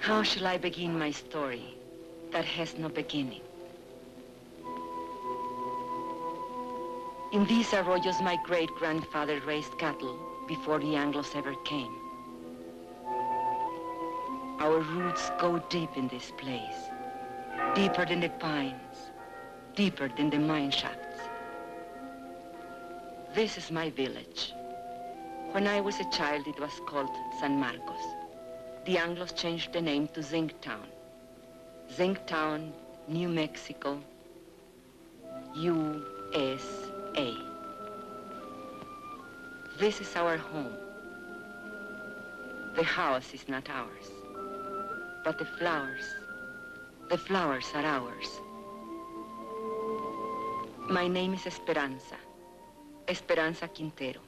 How shall I begin my story that has no beginning? In these arroyos, my great-grandfather raised cattle before the Anglos ever came. Our roots go deep in this place, deeper than the pines, deeper than the mine shafts. This is my village. When I was a child, it was called San Marcos. The Anglos changed the name to Zinc Town. Zinc Town, New Mexico, USA. This is our home. The house is not ours, but the flowers are ours. My name is Esperanza, Esperanza Quintero.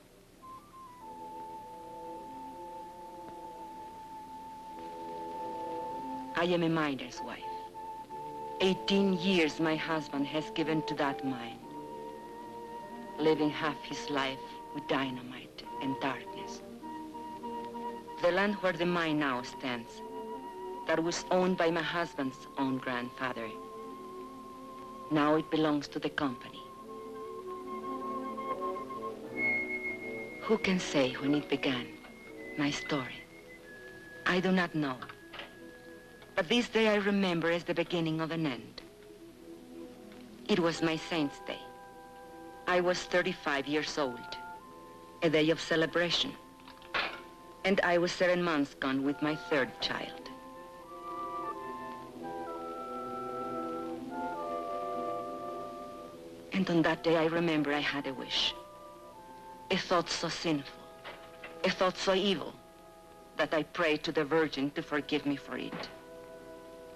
I am a miner's wife. 18 years my husband has given to that mine, living half his life with dynamite and darkness. The land where the mine now stands, that was owned by my husband's own grandfather, now it belongs to the company. Who can say when it began, my story? I do not know. But this day I remember as the beginning of an end. It was my saint's day. I was 35 years old, a day of celebration. And I was 7 months gone with my third child. And on that day I remember I had a wish. A thought so sinful, a thought so evil, that I prayed to the Virgin to forgive me for it.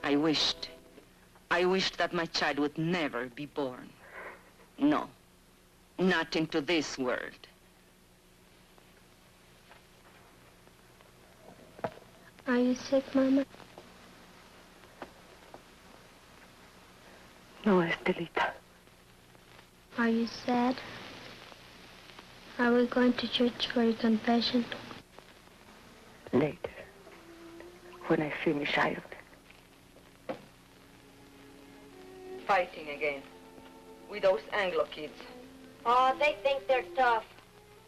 I wished that my child would never be born. No, not into this world. Are you sick, Mama? No, Estelita. Are you sad? Are we going to church for your confession? Later, when I finish ironing. Fighting again with those Anglo kids. Oh, they think they're tough.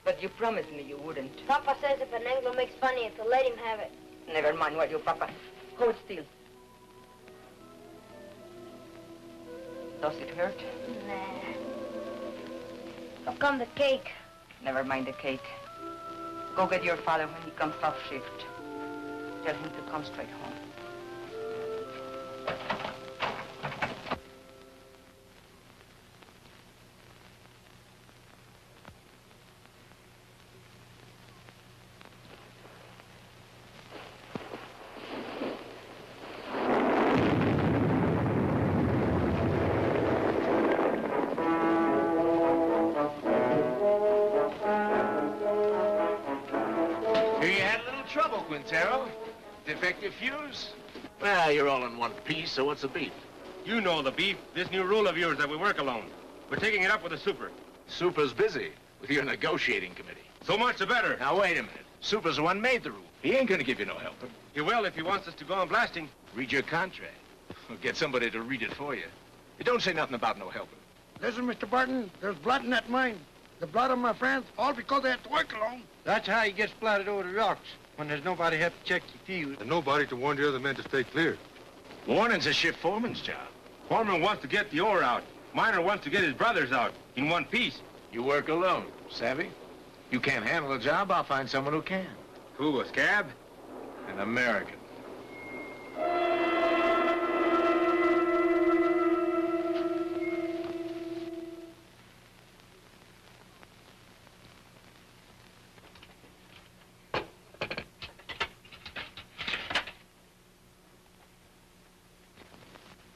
But you promised me you wouldn't. Papa says if an Anglo makes fun of you, to let him have it. Never mind what you, Papa. Hold still. Does it hurt? Nah. How come the cake? Never mind the cake. Go get your father when he comes off shift. Tell him to come straight home. Quintero? Defective fuse? Well, you're all in one piece, so what's the beef? You know the beef. This new rule of yours that we work alone. We're taking it up with the super. Super's busy with your negotiating committee. So much the better. Now, wait a minute. Super's the one made the rule. He ain't gonna give you no help. He will if he wants us to go on blasting. Read your contract. Or get somebody to read it for you. It don't say nothing about no helping. Listen, Mr. Barton, there's blood in that mine. The blood of my friends, all because they had to work alone. That's how he gets splattered over the rocks, when there's nobody to check the fuse. And nobody to warn the other men to stay clear. Warning's a shift foreman's job. Foreman wants to get the ore out. Miner wants to get his brothers out in one piece. You work alone, savvy? You can't handle a job, I'll find someone who can. Who, a scab? An American.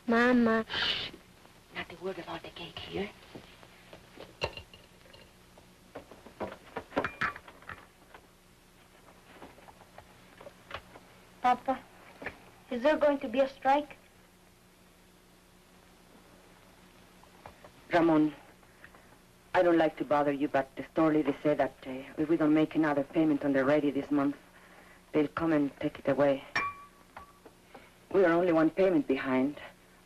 Mama. Shh. Not a word about the cake here. Papa, is there going to be a strike? Ramon, I don't like to bother you, but the store lady said that if we don't make another payment on the ready this month, they'll come and take it away. We are only one payment behind.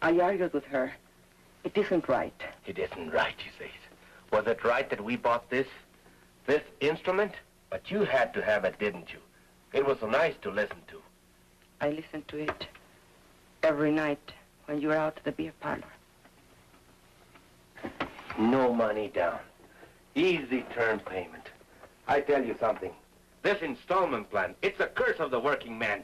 I argued with her. It isn't right. It isn't right, you say. Was it right that we bought this instrument? But you had to have it, didn't you? It was so nice to listen to. I listened to it every night when you were out at the beer parlor. No money down. Easy term payment. I tell you something. This installment plan, it's a curse of the working man.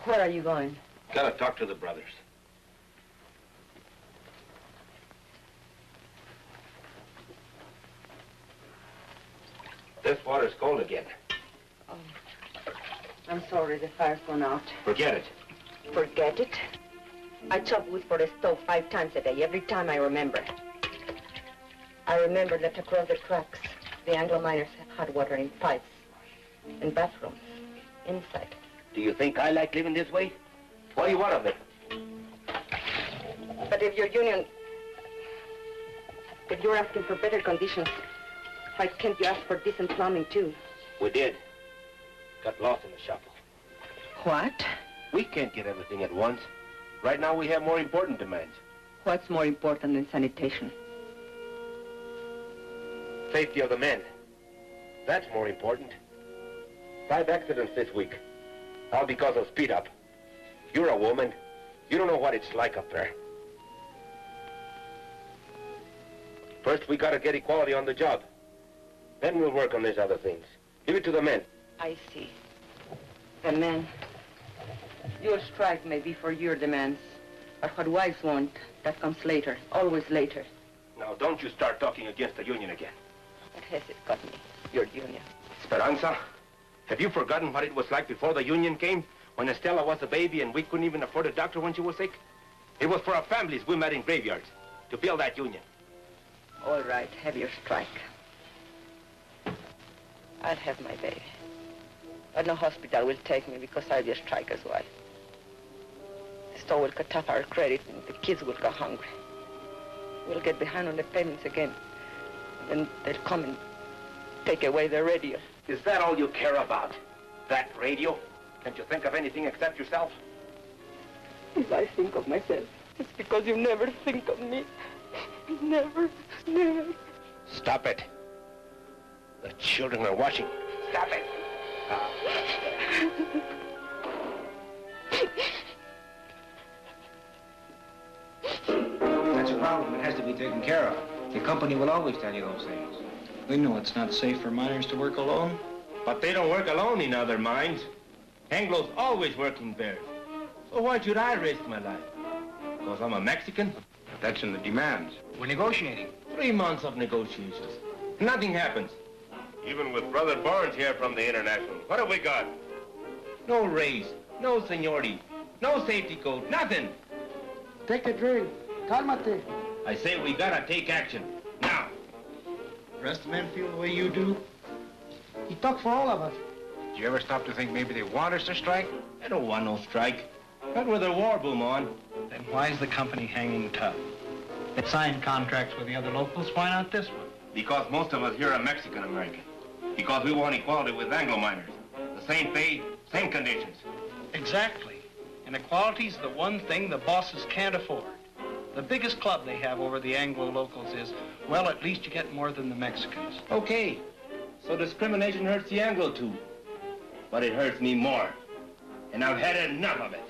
Where are you going? Gotta talk to the brothers. This water's cold again. Oh, I'm sorry, the fire's gone out. Forget it. Forget it? I chop wood for the stove 5 times a day, every time I remember. I remember that across the tracks, the Anglo miners have hot water in pipes, in bathrooms, inside. Do you think I like living this way? What do you want of it? But if your union, if you're asking for better conditions, why can't you ask for decent plumbing too? We did. Got lost in the shuffle. What? We can't get everything at once. Right now we have more important demands. What's more important than sanitation? Safety of the men. That's more important. 5 accidents this week. All because of speed up. You're a woman. You don't know what it's like up there. First, we gotta get equality on the job. Then we'll work on these other things. Leave it to the men. I see. The men. Your strike may be for your demands, but what wives want, that comes later, always later. Now, don't you start talking against the union again. What has it got me, your union? Esperanza, have you forgotten what it was like before the union came? When Estella was a baby and we couldn't even afford a doctor when she was sick? It was for our families we met in graveyards to build that union. All right, have your strike. I'll have my baby. But no hospital will take me because I'll be a striker's wife. The store will cut off our credit and the kids will go hungry. We'll get behind on the payments again. And they'll come and take away the radio. Is that all you care about? That radio? Can't you think of anything except yourself? If I think of myself, it's because you never think of me. Never, never. Stop it. The children are watching. Stop it. That's a problem. It has to be taken care of. The company will always tell you those things. We know it's not safe for miners to work alone. But they don't work alone in other mines. Anglo's always work in pairs. So why should I risk my life? Because I'm a Mexican? That's in the demands. We're negotiating. 3 months of negotiations. Nothing happens. Even with Brother Barnes here from the International, what have we got? No raise, no seniority, no safety code, nothing. Take a drink. Cálmate. I say we gotta take action. Now. The rest of the men feel the way you do? He talked for all of us. Did you ever stop to think maybe they want us to strike? I don't want no strike. Not with a war boom on. Then why is the company hanging tough? It signed contracts with the other locals. Why not this one? Because most of us here are Mexican-American. Because we want equality with Anglo miners. The same pay, same conditions. Exactly. And equality's the one thing the bosses can't afford. The biggest club they have over the Anglo locals is, well, at least you get more than the Mexicans. Okay. So discrimination hurts the Anglo too. But it hurts me more. And I've had enough of it.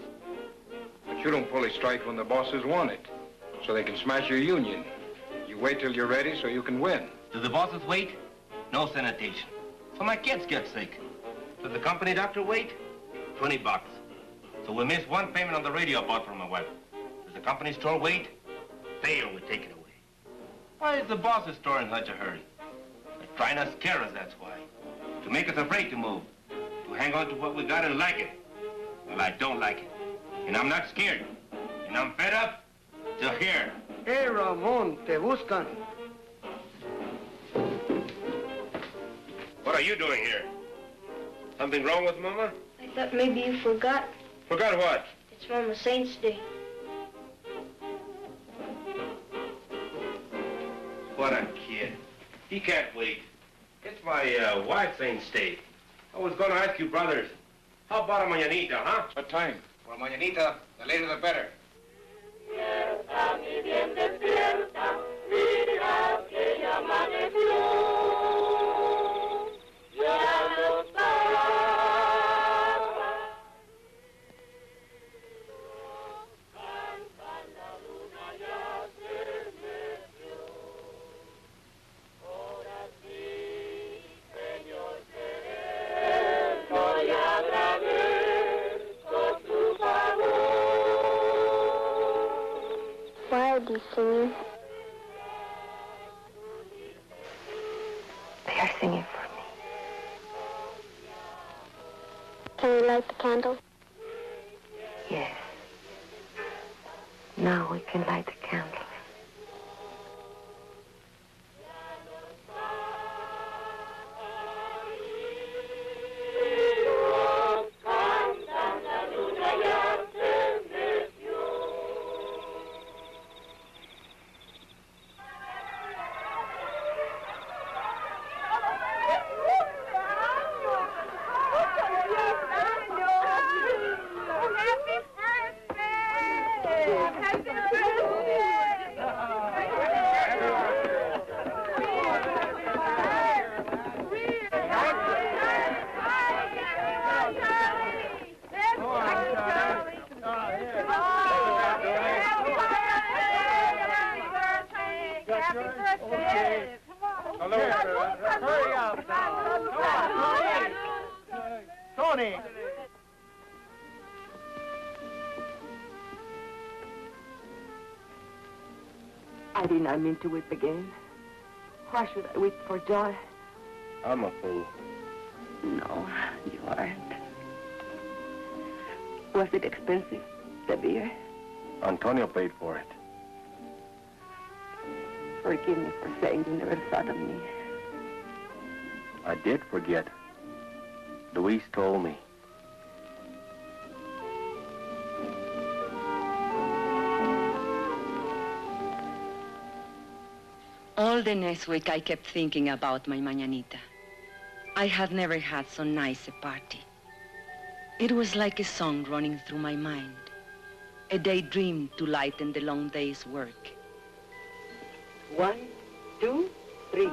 But you don't fully strike when the bosses want it, so they can smash your union. You wait till you're ready so you can win. Do the bosses wait? No sanitation. So my kids get sick. Does the company doctor wait? $20. So we miss one payment on the radio I bought for my wife. Does the company store wait? They always take it away. Why is the boss's store in such a hurry? They're trying to scare us, that's why. To make us afraid to move. To hang on to what we got and like it. Well, I don't like it. And I'm not scared. And I'm fed up till here. Hey, Ramon, te buscan. What are you doing here? Something wrong with Mama? I thought maybe you forgot. Forgot what? It's Mama Saint's Day. He can't wait. It's my wife's ain't day. I was going to ask you, brothers, how about a mañanita, huh? What time? Well, mañanita, the later the better. Why are they singing? They are singing for me. Can we light the candle? Yes. Now we can light the candles. Hurry up now. Tony. I did not mean to weep again. Why should I weep for joy? I'm a fool. No, you aren't. Was it expensive, the beer? Antonio paid for it. Forgive me for saying you never thought of me. I did forget. Luis told me. All the next week, I kept thinking about my mañanita. I had never had so nice a party. It was like a song running through my mind, a daydream to lighten the long day's work. 1, 2, 3.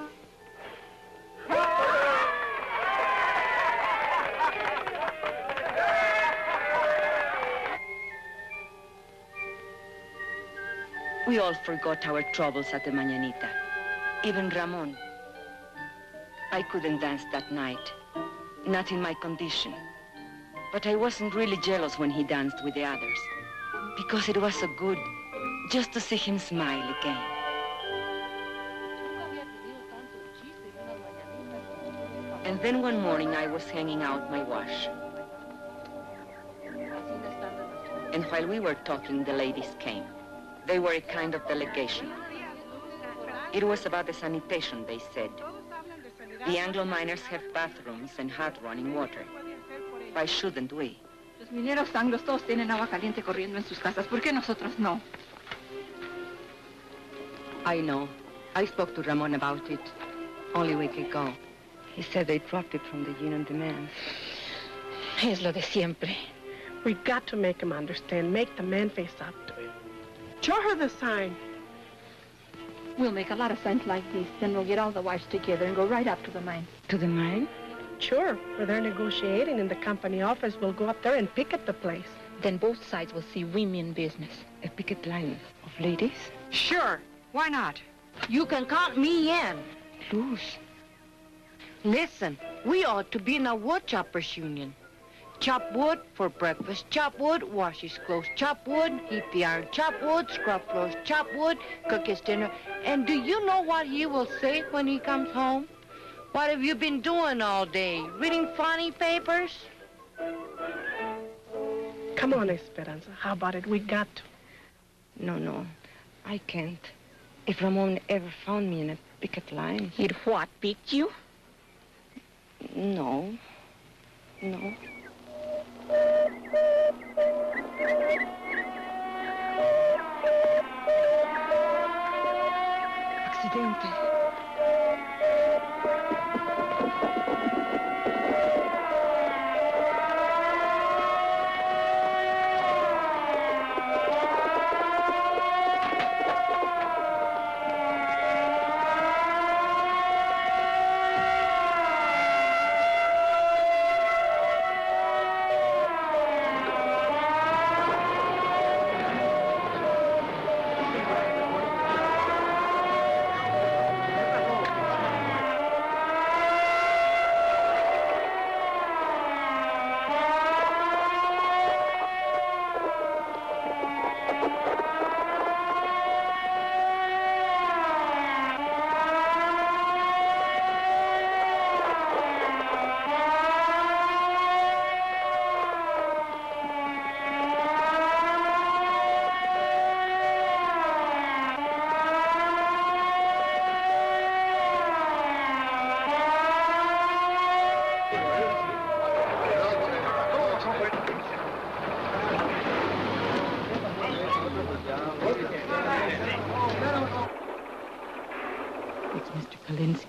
We all forgot our troubles at the mañanita. Even Ramon. I couldn't dance that night, not in my condition. But I wasn't really jealous when he danced with the others, because it was so good just to see him smile again. And then one morning I was hanging out my wash. And while we were talking, the ladies came. They were a kind of delegation. It was about the sanitation, they said. The Anglo miners have bathrooms and hot running water. Why shouldn't we? Los mineros anglos todos tienen agua caliente corriendo en sus casas. ¿Por qué nosotros no? I know. I spoke to Ramon about it only a week ago. He said they dropped it from the union demands. Es lo de siempre. We've got to make him understand. Make the man face up to it. Show her the sign. We'll make a lot of signs like this. Then we'll get all the wives together and go right up to the mine. To the mine? Sure. Where they're negotiating in the company office, we'll go up there and picket the place. Then both sides will see women business. A picket line of ladies? Sure. Why not? You can count me in. Luz. Listen, we ought to be in a wood choppers union. Chop wood for breakfast, chop wood, wash his clothes, chop wood, heat the iron, chop wood, scrub floors, chop wood, cook his dinner. And do you know what he will say when he comes home? What have you been doing all day? Reading funny papers? Come on, Esperanza. How about it? We got to. No. I can't. If Ramon ever found me in a picket line... He'd what, picked you? No. Accidente.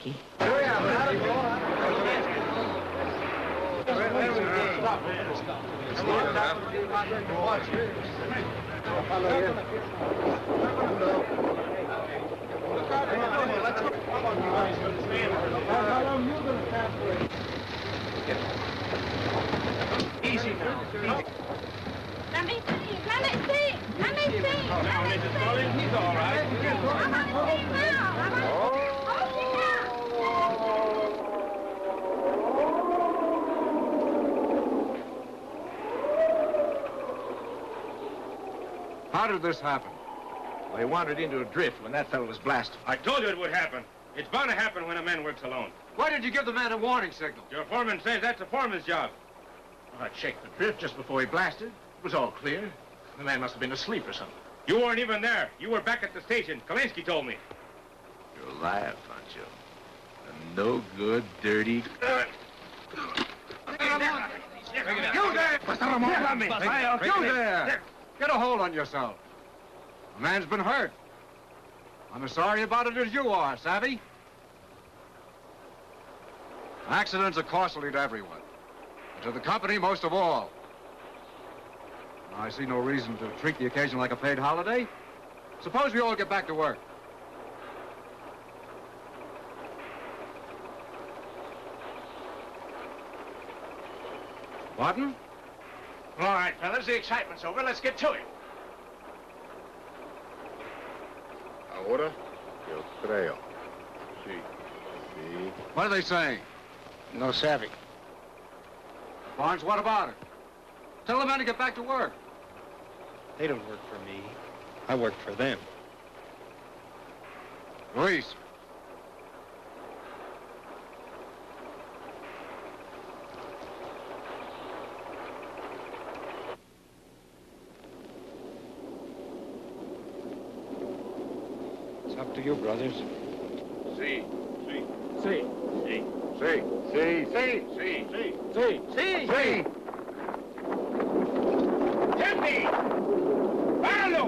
Kalinsky. Easy now. Let me see. Let me see. Let me see. Oh, now, Mrs. Collins, he's all right. I want to see now. I want to How did this happen? Well, he wandered into a drift when that fellow was blasted. I told you it would happen. It's bound to happen when a man works alone. Why did you give the man a warning signal? Your foreman says that's a foreman's job. Well, I checked the drift just before he blasted. It was all clear. The man must have been asleep or something. You weren't even there. You were back at the station. Kalinsky told me. You're a liar, Pancho. A no good, dirty... You there! You there! Get a hold on yourself. The man's been hurt. I'm as sorry about it as you are, savvy? Accidents are costly to everyone. And to the company most of all. I see no reason to treat the occasion like a paid holiday. Suppose we all get back to work. Martin? All right, fellas, the excitement's over. Let's get to it. Ahora, yo creo. Sí. Sí. What are they saying? No savvy. Barnes, what about it? Tell the men to get back to work. They don't work for me. I work for them. Luis. It's up to you, brothers. Sí. Sí. Sí. Sí. Sí. Sí. Sí. Sí. Sí. Sí. Sí. ¡Gente! ¡Páralo!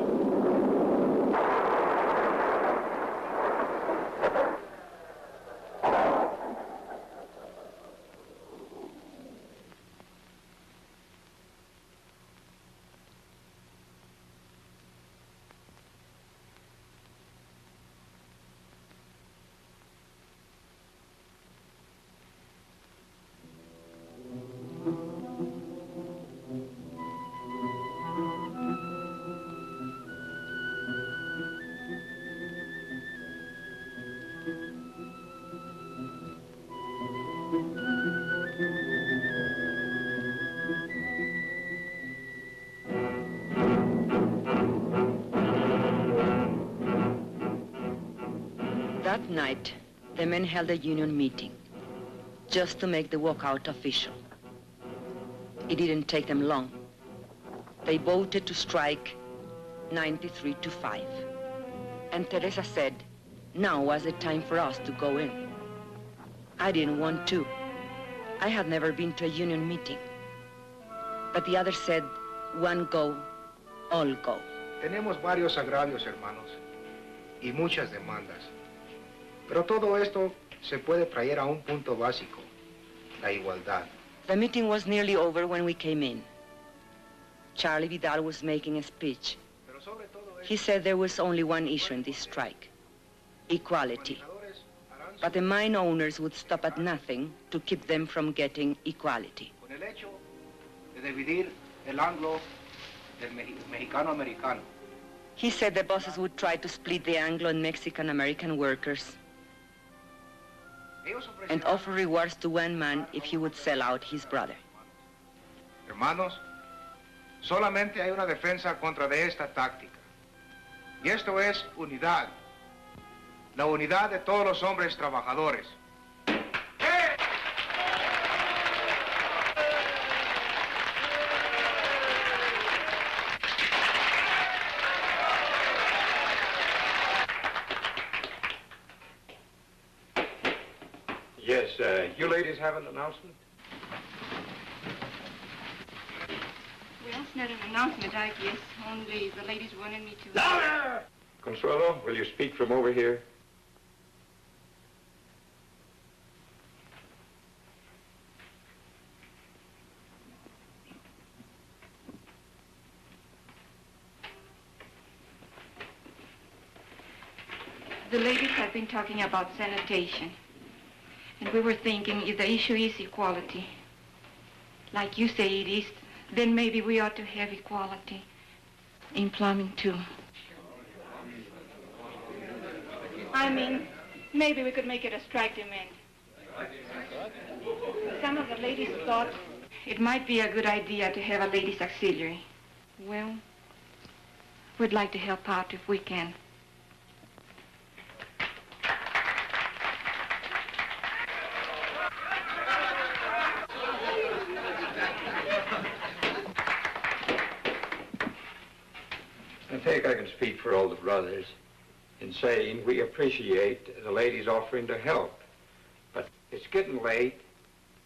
That night, the men held a union meeting just to make the walkout official. It didn't take them long. They voted to strike 93-5. And Teresa said, now was the time for us to go in. I didn't want to. I had never been to a union meeting. But the others said, one go, all go. Tenemos varios agravios, hermanos, y muchas demandas. Pero todo esto se puede traer a un punto básico, la igualdad. The meeting was nearly over when we came in. Charlie Vidal was making a speech. He said there was only one issue in this strike, equality. But the mine owners would stop at nothing to keep them from getting equality. Con el hecho de dividir el anglo del mexicano-americano. He said the bosses would try to split the Anglo and Mexican-American workers and offer rewards to one man if he would sell out his brother. Hermanos, solamente hay una defensa contra de esta táctica. Y esto es unidad. La unidad de todos los hombres trabajadores. Yes, you ladies have an announcement? Well, it's not an announcement, I guess. Only the ladies wanted me to... Louder! Consuelo, will you speak from over here? The ladies have been talking about sanitation. And we were thinking if the issue is equality, like you say it is, then maybe we ought to have equality in plumbing too. I mean, maybe we could make it a strike demand. Some of the ladies thought it might be a good idea to have a ladies' auxiliary. Well, we'd like to help out if we can. I think I can speak for all the brothers in saying we appreciate the ladies offering to help. But it's getting late,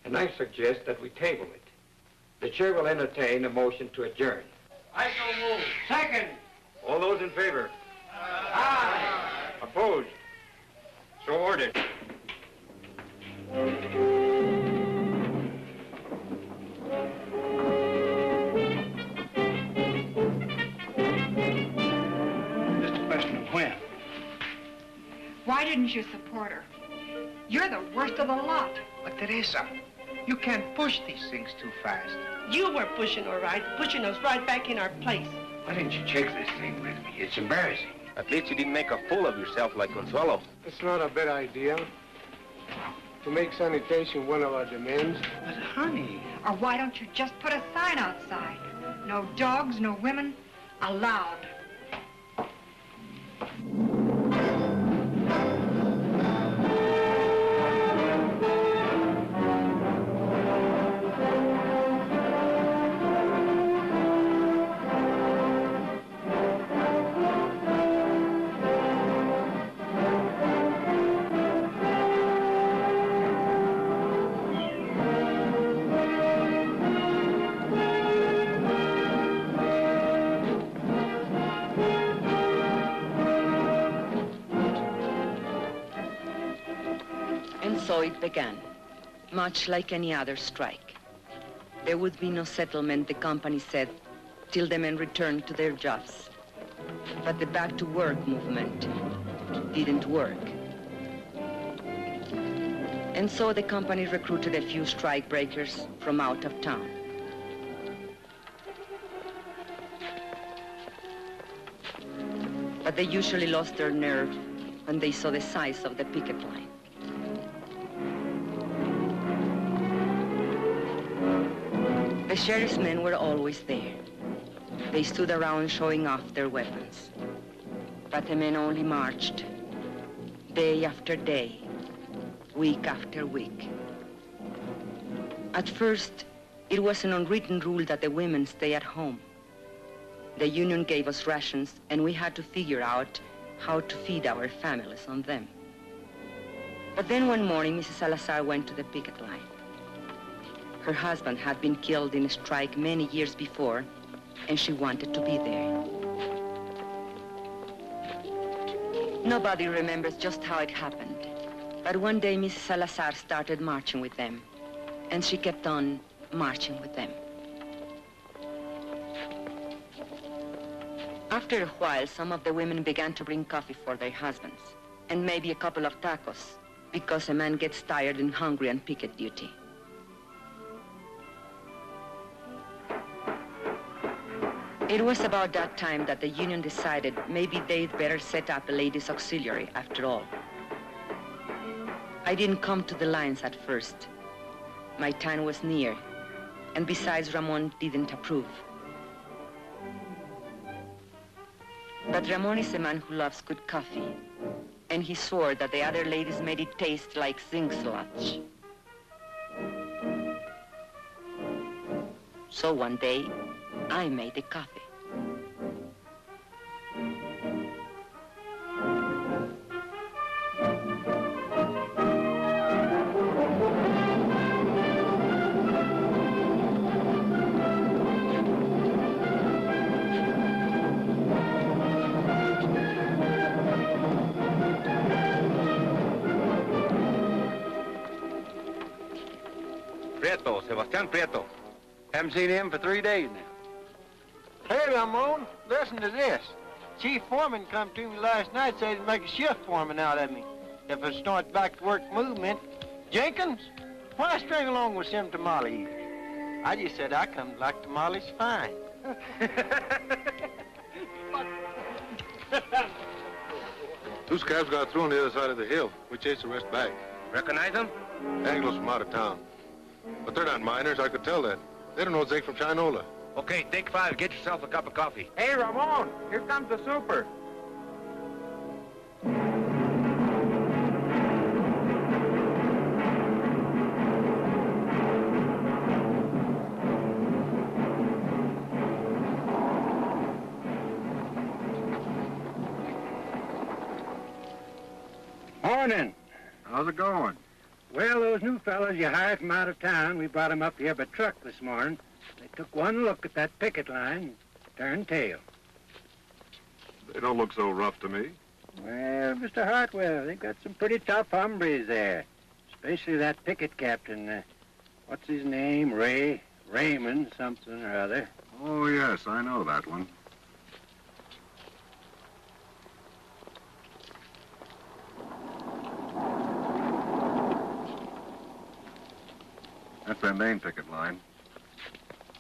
and I suggest that we table it. The chair will entertain a motion to adjourn. I so move. Second. All those in favor? Aye. Opposed? So ordered. Just a question of when. Why didn't you support her? You're the worst of the lot. But Teresa, you can't push these things too fast. You were pushing us right back in our place. Why didn't you check this thing with me? It's embarrassing. At least you didn't make a fool of yourself like Consuelo. It's not a bad idea to make sanitation one of our demands. But honey... Or why don't you just put a sign outside? No dogs, no women, allowed. So it began, much like any other strike. There would be no settlement, the company said, till the men returned to their jobs. But the back-to-work movement didn't work. And so the company recruited a few strike breakers from out of town. But they usually lost their nerve when they saw the size of the picket line. The sheriff's men were always there. They stood around showing off their weapons. But the men only marched, day after day, week after week. At first, it was an unwritten rule that the women stay at home. The union gave us rations, and we had to figure out how to feed our families on them. But then one morning, Mrs. Salazar went to the picket line. Her husband had been killed in a strike many years before, and she wanted to be there. Nobody remembers just how it happened, but one day Mrs. Salazar started marching with them, and she kept on marching with them. After a while, some of the women began to bring coffee for their husbands, and maybe a couple of tacos, because a man gets tired and hungry on picket duty. It was about that time that the union decided maybe they'd better set up a ladies' auxiliary after all. I didn't come to the lines at first. My time was near, and besides, Ramon didn't approve. But Ramon is a man who loves good coffee, and he swore that the other ladies made it taste like zinc sludge. So one day, I made the coffee. Prieto, Sebastián Prieto. Haven't seen him for 3 days now. Hey, Ramon, listen to this. Chief foreman come to me last night, said he'd make a shift foreman out of me if I start back to work movement. Jenkins, why string along with some tamales? I just said I come to like tamales fine. Two scabs got through on the other side of the hill. We chased the rest back. Recognize them? Anglos from out of town. But they're not miners, I could tell that. They don't know Zeke from Chinola. Okay, take 5. Get yourself a cup of coffee. Hey, Ramon, here comes the super. Morning. How's it going? Well, those new fellows you hired from out of town, we brought 'em up here by truck this morning. They took one look at that picket line, turned tail. They don't look so rough to me. Well, Mr. Hartwell, they've got some pretty tough hombres there, especially that picket captain. What's his name? Raymond something or other. Oh, yes, I know that one. That's their main picket line.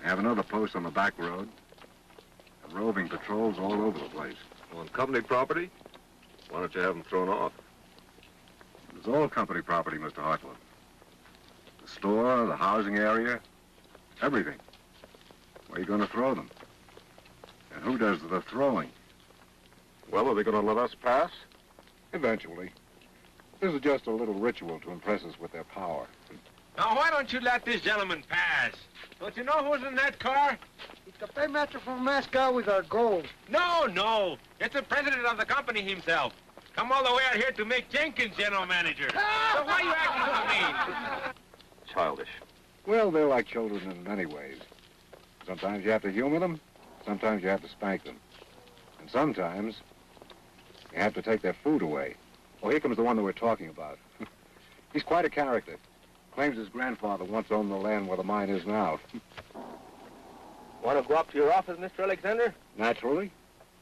They have another post on the back road. And roving patrols all over the place. On company property? Why don't you have them thrown off? It's all company property, Mr. Hartwell. The store, the housing area, everything. Where are you going to throw them? And who does the throwing? Well, are they going to let us pass? Eventually. This is just a little ritual to impress us with their power. Now, why don't you let this gentleman pass? Don't you know who's in that car? It's the paymaster from Moscow with our gold. No. It's the president of the company himself. Come all the way out here to make Jenkins general manager. So why are you acting so mean? Childish. Well, they're like children in many ways. Sometimes you have to humor them, sometimes you have to spank them. And sometimes you have to take their food away. Oh, here comes the one that we're talking about. He's quite a character. Claims his grandfather once owned the land where the mine is now. Want to go up to your office, Mr. Alexander? Naturally.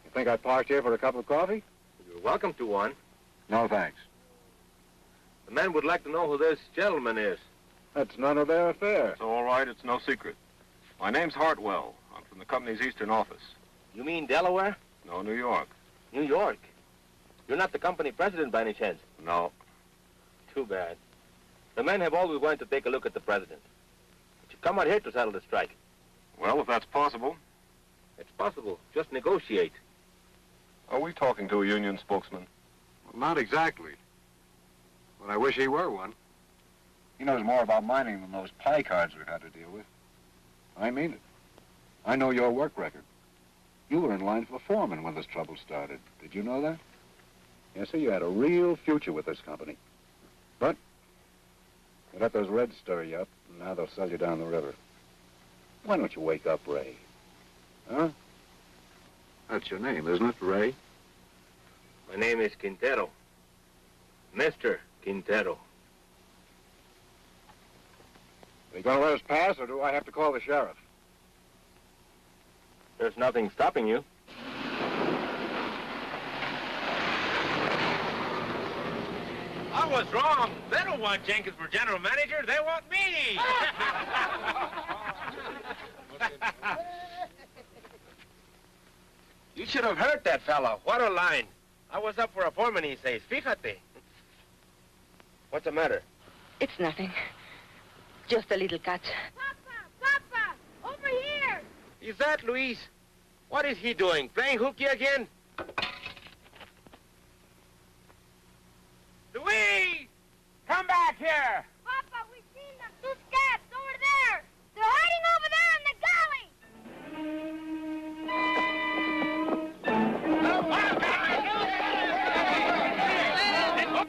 You think I'd park here for a cup of coffee? You're welcome to one. No, thanks. The men would like to know who this gentleman is. That's none of their affair. It's all right, it's no secret. My name's Hartwell. I'm from the company's eastern office. You mean Delaware? No, New York. New York? You're not the company president by any chance? No. Too bad. The men have always wanted to take a look at the president. But you come out here to settle the strike. Well, if that's possible. It's possible. Just negotiate. Are we talking to a union spokesman? Well, not exactly. But I wish he were one. He knows more about mining than those pie cards we've had to deal with. I mean it. I know your work record. You were in line for foreman when this trouble started. Did you know that? Yes, sir, you had a real future with this company. But you let those Reds stir you up, and now they'll sell you down the river. Why don't you wake up, Ray? Huh? That's your name, isn't it, Ray? My name is Quintero. Mr. Quintero. Are you going to let us pass, or do I have to call the sheriff? There's nothing stopping you. I was wrong. They don't want Jenkins for general manager. They want me. You should have heard that fella. What a line. I was up for a foreman, he says. Fíjate. What's the matter? It's nothing. Just a little cut. Papa! Over here! Is that Luis? What is he doing? Playing hooky again? Luis! Come back here! Papa, we seen them. Two scabs over there. They're hiding over there in the galley.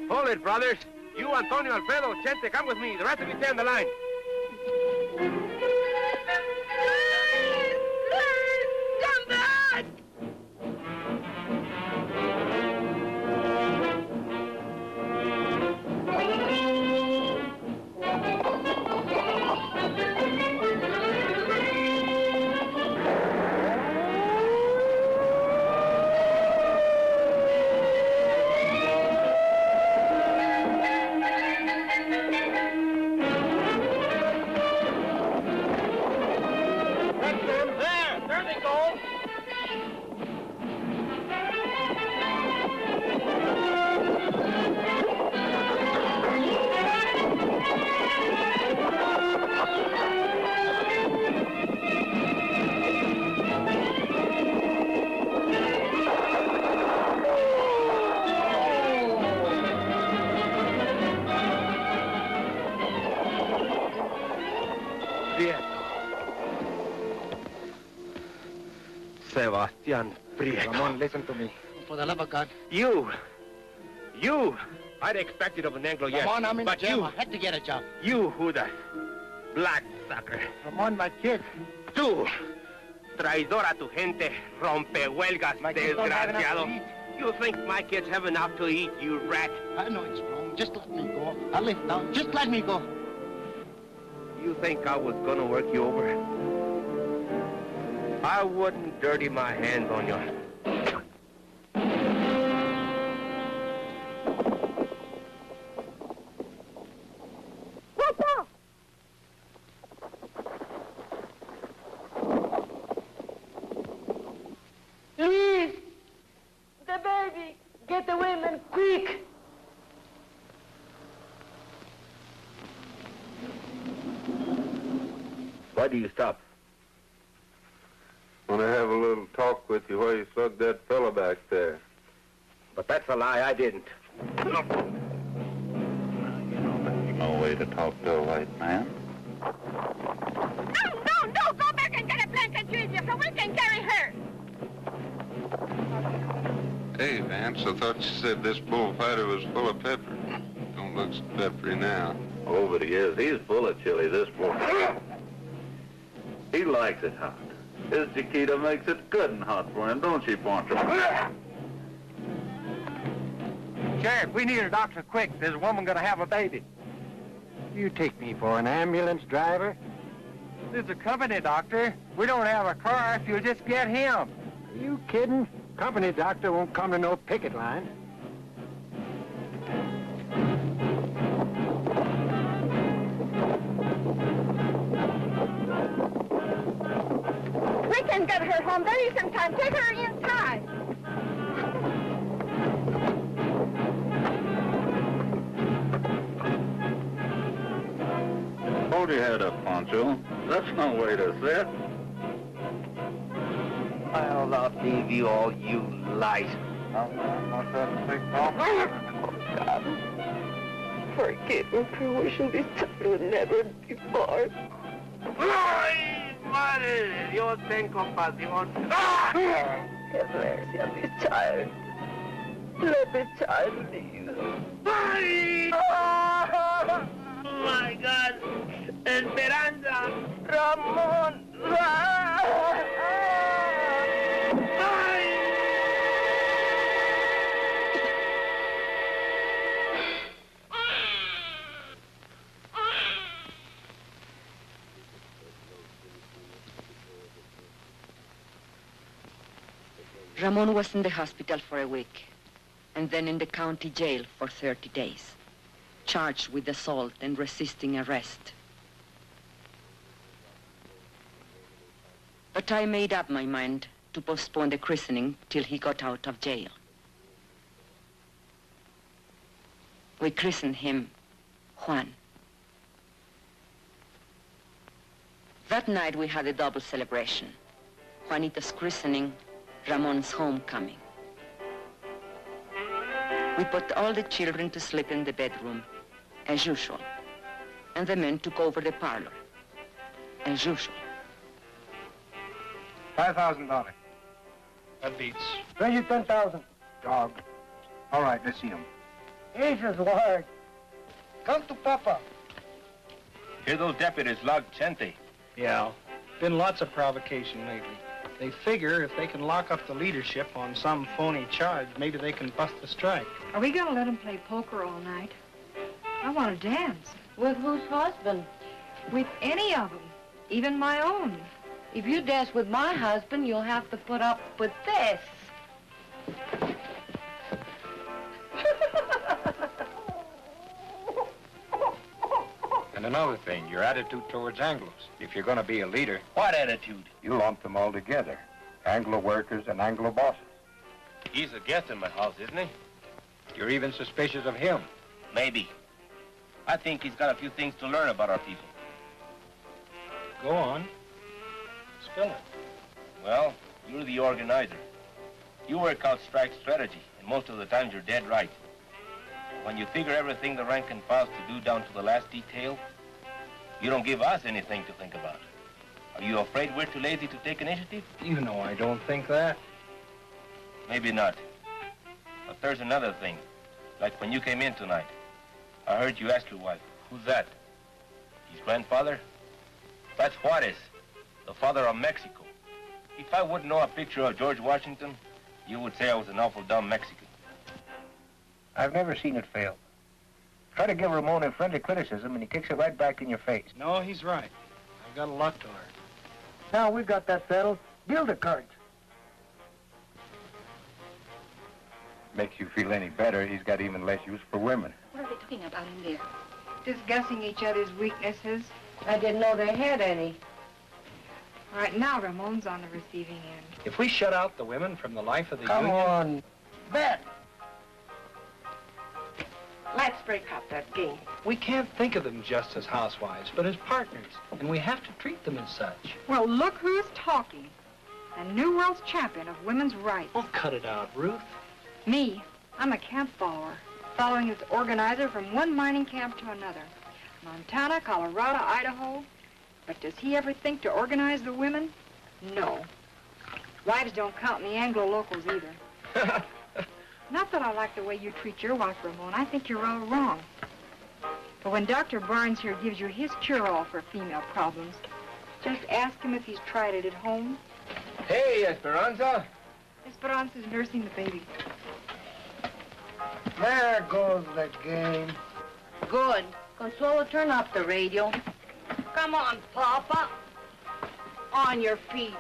Hold it, brothers. You, Antonio, Alfredo, Chente, come with me. The rest of you stay on the line. Come back! Prieto. Sebastian Prieto. Ramon, listen to me. For the love of God. You! I'd expect it of an Anglo, yes. Ramon, I'm in but jail. you, I had to get a job. you, Judas, black sucker. Ramon, my kid. Tú, traidor a tu gente, rompehuelgas, My kids don't have enough desgraciado. to eat. You think my kids have enough to eat, you rat? I know it's wrong. Just let me go. I'll live now. Just let me go. You think I was gonna work you over? I wouldn't dirty my hands on you. Please! The baby! Get the women, quick! Why do you stop? Want to have a little talk with you while you slug that fella back there. But that's a lie, I didn't. No way to talk to a white man. No! Go back and get a blanket, Julia, so we can carry her. Hey, Vance, I thought you said this bullfighter was full of pepper. Don't look so peppery now. Oh, but he is. He's full of chili this morning. He likes it hot. His Chiquita makes it good and hot for him, don't she, Poncho? Sheriff, we need a doctor quick. There's a woman gonna have a baby. You take me for an ambulance driver? This is a company doctor. We don't have a car if you'll just get him. Are you kidding? Company doctor won't come to no picket line. We can get her home. There isn't time. Take her inside. Hold your head up, Poncho. That's no way to sit. I'll not leave you all, you light. What's that big Oh, God. Forgive me for wishing this child would never be born. ¡Ay, madre! Dios ten compasión. Have mercy on this child. Let the child live. ¡Ay! Oh, my God! Esperanza! Ramon! Ramon was in the hospital for a week, and then in the county jail for 30 days, charged with assault and resisting arrest. But I made up my mind to postpone the christening till he got out of jail. We christened him Juan. That night we had a double celebration. Juanita's christening, Ramon's homecoming. We put all the children to sleep in the bedroom, as usual, and the men took over the parlor, as usual. $5,000. That beats. Raise it 10,000. Dog. All right, let's see him. Jesus, Lord. Come to Papa. Here those deputies logged Chente. Yeah. Been lots of provocation lately. They figure if they can lock up the leadership on some phony charge, maybe they can bust the strike. Are we gonna let him play poker all night? I want to dance. With whose husband? With any of them, even my own. If you dance with my husband, you'll have to put up with this. And another thing, your attitude towards Anglos. If you're going to be a leader... What attitude? You lump them all together. Anglo workers and Anglo bosses. He's a guest in my house, isn't he? You're even suspicious of him. Maybe. I think he's got a few things to learn about our people. Go on. Spill it. Well, you're the organizer. You work out strike strategy, and most of the times you're dead right. When you figure everything the rank and file's to do down to the last detail, You don't give us anything to think about. Are you afraid we're too lazy to take initiative? You know I don't think that. Maybe not. But there's another thing. Like when you came in tonight, I heard you ask your wife, who's that? His grandfather? That's Juarez, the father of Mexico. If I wouldn't know a picture of George Washington, you would say I was an awful dumb Mexican. I've never seen it fail. Try to give Ramon a friendly criticism, and he kicks it right back in your face. No, he's right. I've got a lot to learn. Now we've got that settled. Deal the cards. Makes you feel any better, he's got even less use for women. What are they talking about in there? Discussing each other's weaknesses. I didn't know they had any. Right now, Ramon's on the receiving end. If we shut out the women from the life of the Come union... on. Bet. Let's break up that game. We can't think of them just as housewives, but as partners. And we have to treat them as such. Well, look who's talking. The new world's champion of women's rights. Oh, cut it out, Ruth. Me, I'm a camp follower, following its organizer from one mining camp to another. Montana, Colorado, Idaho. But does he ever think to organize the women? No. Wives don't count in the Anglo-locals either. Not that I like the way you treat your wife, Ramon. I think you're all wrong. But when Dr. Barnes here gives you his cure-all for female problems, just ask him if he's tried it at home. Hey, Esperanza. Esperanza's nursing the baby. There goes the game. Good. Consuelo, turn up the radio. Come on, Papa. On your feet.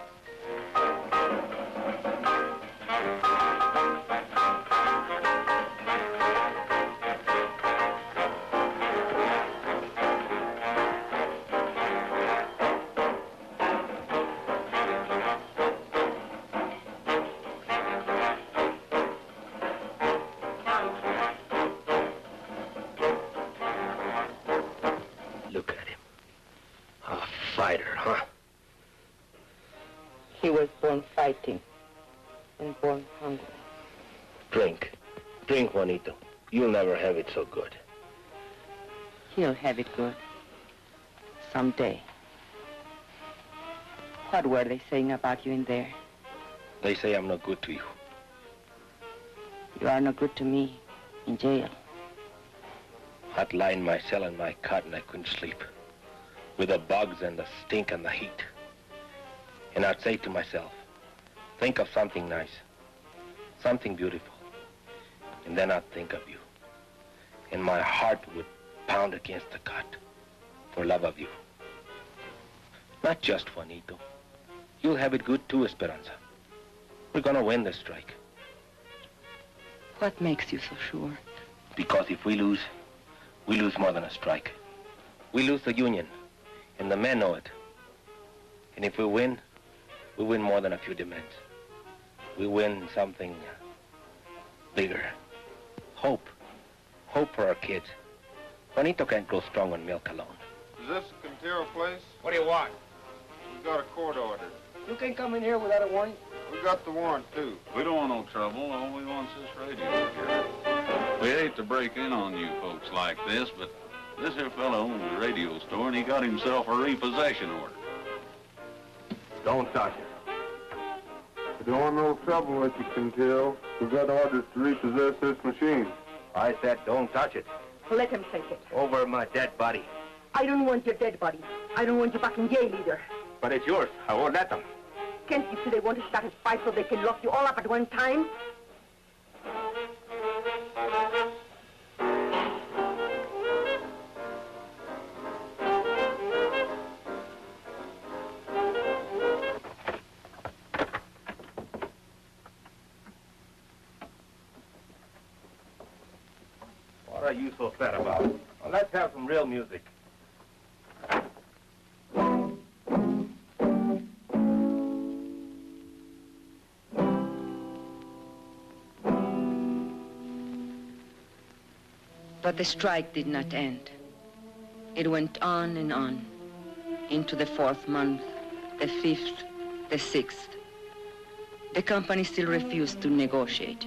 Look at him. A fighter, huh? He was born fighting and born hungry. Drink. Drink, Juanito. You'll never have it so good. He'll have it good. Someday. What were they saying about you in there? They say I'm not good to you. You are no good to me in jail. I'd lie in my cell in my cot and I couldn't sleep. With the bugs and the stink and the heat. And I'd say to myself, think of something nice. Something beautiful. And then I'd think of you. And my heart would pound against the cot for love of you. Not just Juanito. You'll have it good too, Esperanza. We're gonna win this strike. What makes you so sure? Because if we lose more than a strike. We lose the union, and the men know it. And if we win more than a few demands. We win something bigger. Hope. Hope for our kids. Juanito can't grow strong on milk alone. Is this the Quintero place? What do you want? We've got a court order. You can't come in here without a warrant. We got the warrant, too. We don't want no trouble. All we want's this radio here. We hate to break in on you folks like this, but this here fellow owns a radio store, and he got himself a repossession order. Don't touch it. We don't want no trouble with you, Quintero. We've got orders to repossess this machine. I said don't touch it. Let him take it. Over my dead body. I don't want your dead body. I don't want you back in jail either. But it's yours. I won't let them. Can't you see they want to start a fight so they can lock you all up at one time? What are you so sad about? Well, let's have some real music. But the strike did not end. It went on and on, into the 4th month, the 5th, the 6th. The company still refused to negotiate.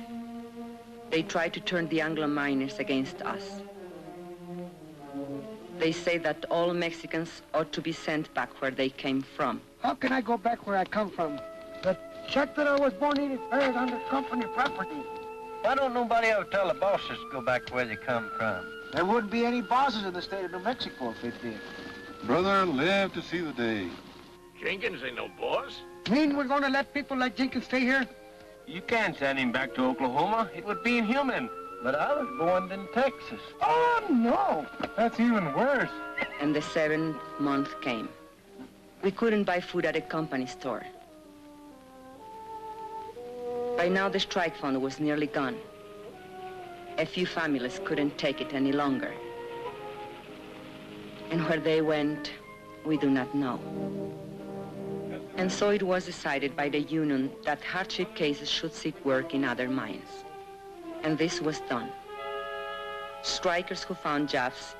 They tried to turn the Anglo miners against us. They say that all Mexicans ought to be sent back where they came from. How can I go back where I come from? The check that I was born in is buried under company property. Why don't nobody ever tell the bosses to go back where they come from? There wouldn't be any bosses in the state of New Mexico if they did. Brother, live to see the day. Jenkins ain't no boss. Mean we're going to let people like Jenkins stay here? You can't send him back to Oklahoma. It would be inhuman. But I was born in Texas. Oh, no. That's even worse. And the 7th month came. We couldn't buy food at a company store. By now, the strike fund was nearly gone. A few families couldn't take it any longer. And where they went, we do not know. And so it was decided by the union that hardship cases should seek work in other mines. And this was done. Strikers who found jobs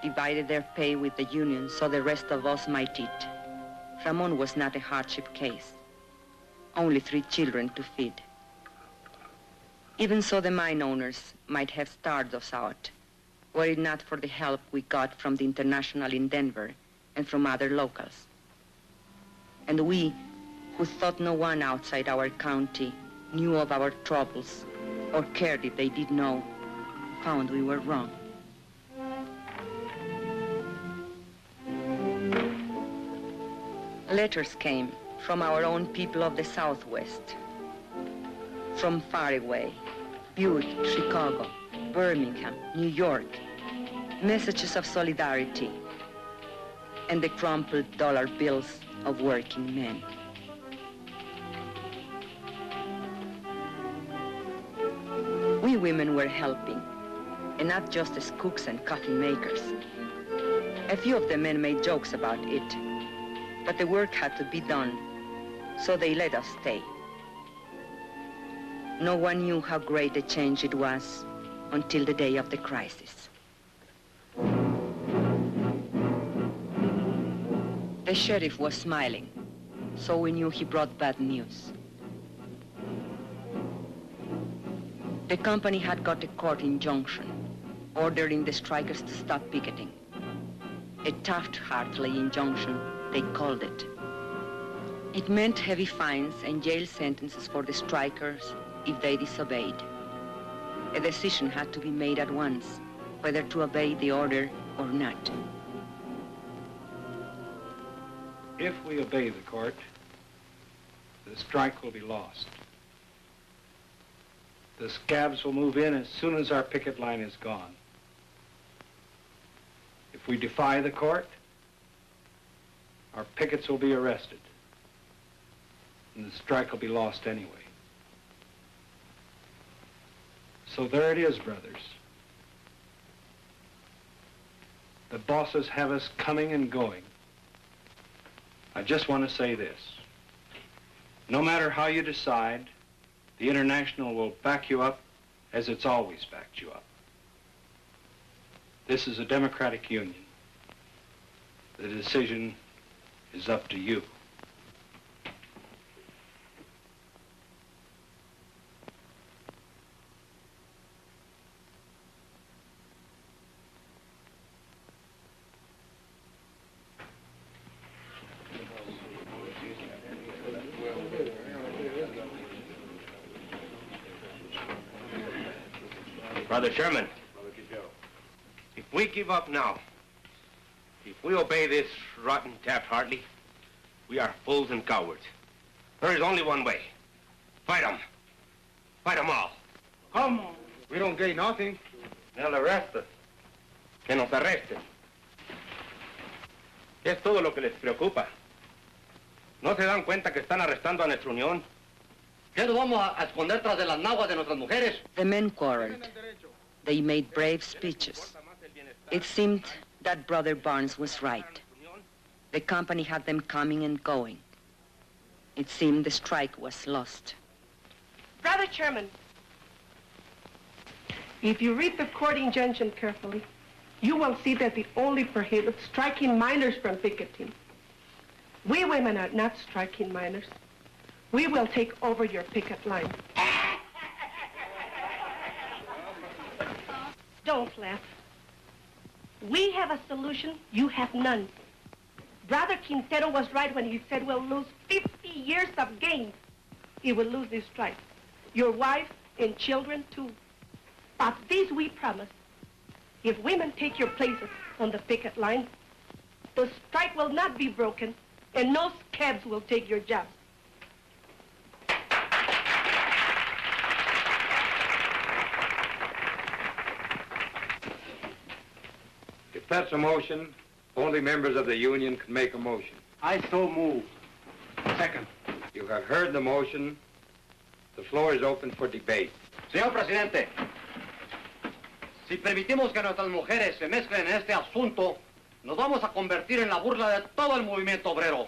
divided their pay with the union so the rest of us might eat. Ramon was not a hardship case. Only 3 children to feed. Even so, the mine owners might have starved us out, were it not for the help we got from the International in Denver and from other locals. And we, who thought no one outside our county knew of our troubles or cared if they did know, found we were wrong. Letters came from our own people of the Southwest, from far away, Butte, Chicago, Birmingham, New York, messages of solidarity, and the crumpled dollar bills of working men. We women were helping, and not just as cooks and coffee makers. A few of the men made jokes about it, but the work had to be done, so they let us stay. No one knew how great a change it was until the day of the crisis. The sheriff was smiling, so we knew he brought bad news. The company had got a court injunction ordering the strikers to stop picketing. A Taft-Hartley injunction, they called it. It meant heavy fines and jail sentences for the strikers if they disobeyed. A decision had to be made at once, whether to obey the order or not. If we obey the court, the strike will be lost. The scabs will move in as soon as our picket line is gone. If we defy the court, our pickets will be arrested, and the strike will be lost anyway. So there it is, brothers. The bosses have us coming and going. I just want to say this. No matter how you decide, the International will back you up as it's always backed you up. This is a democratic union. The decision is up to you. Brother Sherman, if we give up now, if we obey this rotten Taft-Hartley, we are fools and cowards. There is only one way. Fight them. Fight them all. Come on. We don't gain nothing. They'll arrest us. Que nos arresten. Es todo lo que les preocupa. ¿No se dan cuenta que están arrestando a nuestra unión? ¿Qué nos vamos a esconder tras de las naguas de nuestras mujeres? The men quarreled. They made brave speeches. It seemed that Brother Barnes was right. The company had them coming and going. It seemed the strike was lost. Brother Chairman, if you read the court injunction carefully, you will see that it only prohibits striking miners from picketing. We women are not striking miners. We will take over your picket line. Don't laugh. We have a solution, you have none. Brother Quintero was right when he said we'll lose 50 years of gains. He will lose this strike. Your wife and children, too. But this we promise. If women take your places on the picket line, the strike will not be broken, and no scabs will take your jobs. If that's a motion, only members of the union can make a motion. I so move. Second. You have heard the motion. The floor is open for debate. Señor Presidente, si permitimos que nuestras mujeres se mezclen en este asunto, nos vamos a convertir en la burla de todo el movimiento obrero.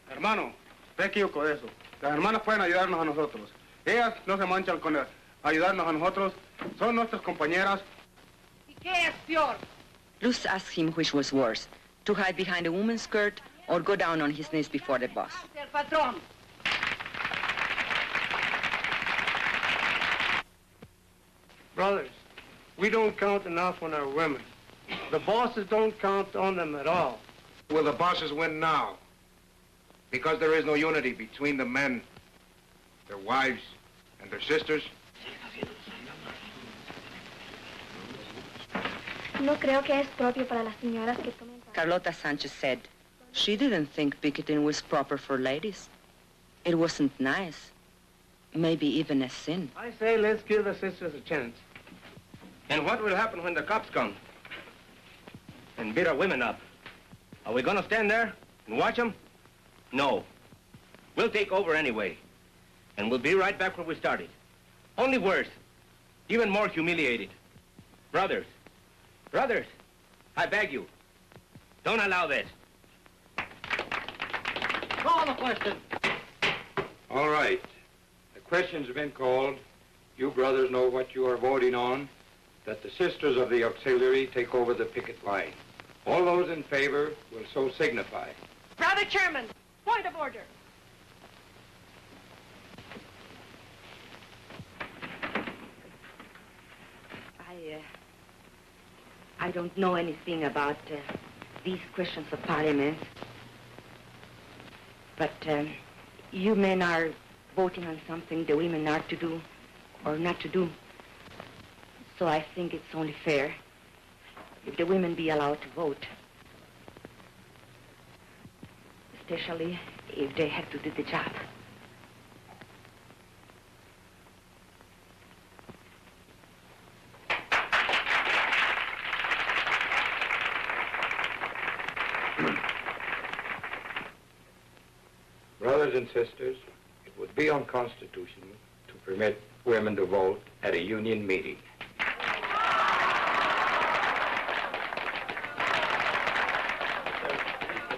Hermano, usted equivocó de eso. Las hermanas pueden ayudarnos a nosotros. Ellas no se manchan con ayudarnos a nosotros. Son nuestras compañeras. ¿Y qué es peor? Luz asked him which was worse, to hide behind a woman's skirt or go down on his knees before the boss. El patrón. Brothers, we don't count enough on our women. The bosses don't count on them at all. Will the bosses win now? Because there is no unity between the men, their wives, and their sisters? No creo que es propio para las señoras que tomen... Carlota Sanchez said she didn't think picketing was proper for ladies. It wasn't nice. Maybe even a sin. I say let's give the sisters a chance. And what will happen when the cops come and beat our women up? Are we gonna stand there and watch them? No. We'll take over anyway. And we'll be right back where we started. Only worse. Even more humiliated. Brothers, I beg you, don't allow this. Call the question. All right. The question's been called. You brothers know what you are voting on, that the sisters of the auxiliary take over the picket line. All those in favor will so signify. Brother Chairman, point of order. I don't know anything about these questions of parliament. But you men are voting on something the women are to do or not to do. So I think it's only fair if the women be allowed to vote. Especially if they have to do the job. Brothers and sisters, it would be unconstitutional to permit women to vote at a union meeting.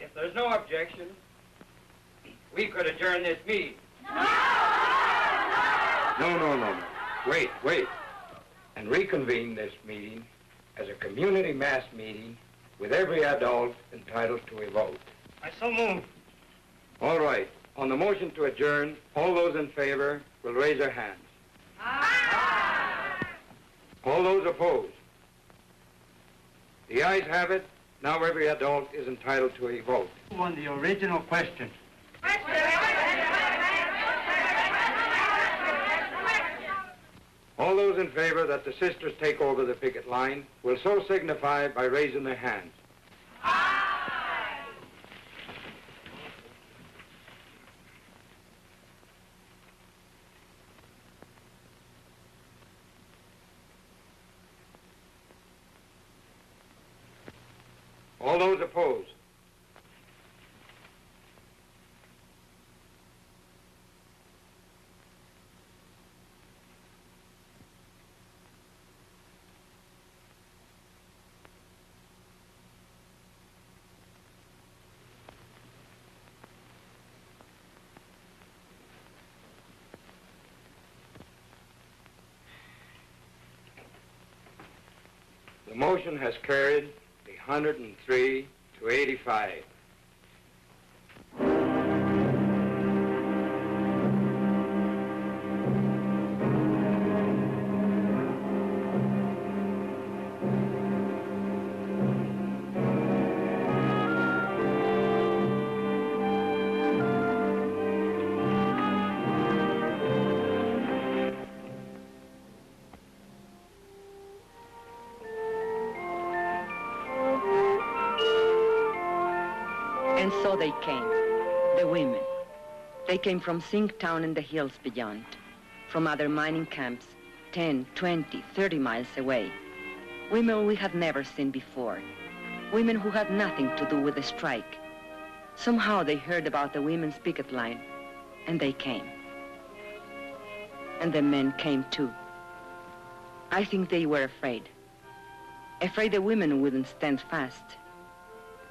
If there's no objection, we could adjourn this meeting. No. Wait. And reconvene this meeting as a community mass meeting with every adult entitled to a vote. I so move. All right. On the motion to adjourn, all those in favor will raise their hands. Aye. All those opposed? The ayes have it. Now every adult is entitled to a vote. On the original question. All those in favor that the sisters take over the picket line will so signify by raising their hands. All those opposed? The motion has carried 103 to 85. And so they came, the women. They came from Sink Town and the hills beyond, from other mining camps, 10, 20, 30 miles away. Women we had never seen before. Women who had nothing to do with the strike. Somehow they heard about the women's picket line, and they came. And the men came too. I think they were afraid. Afraid the women wouldn't stand fast.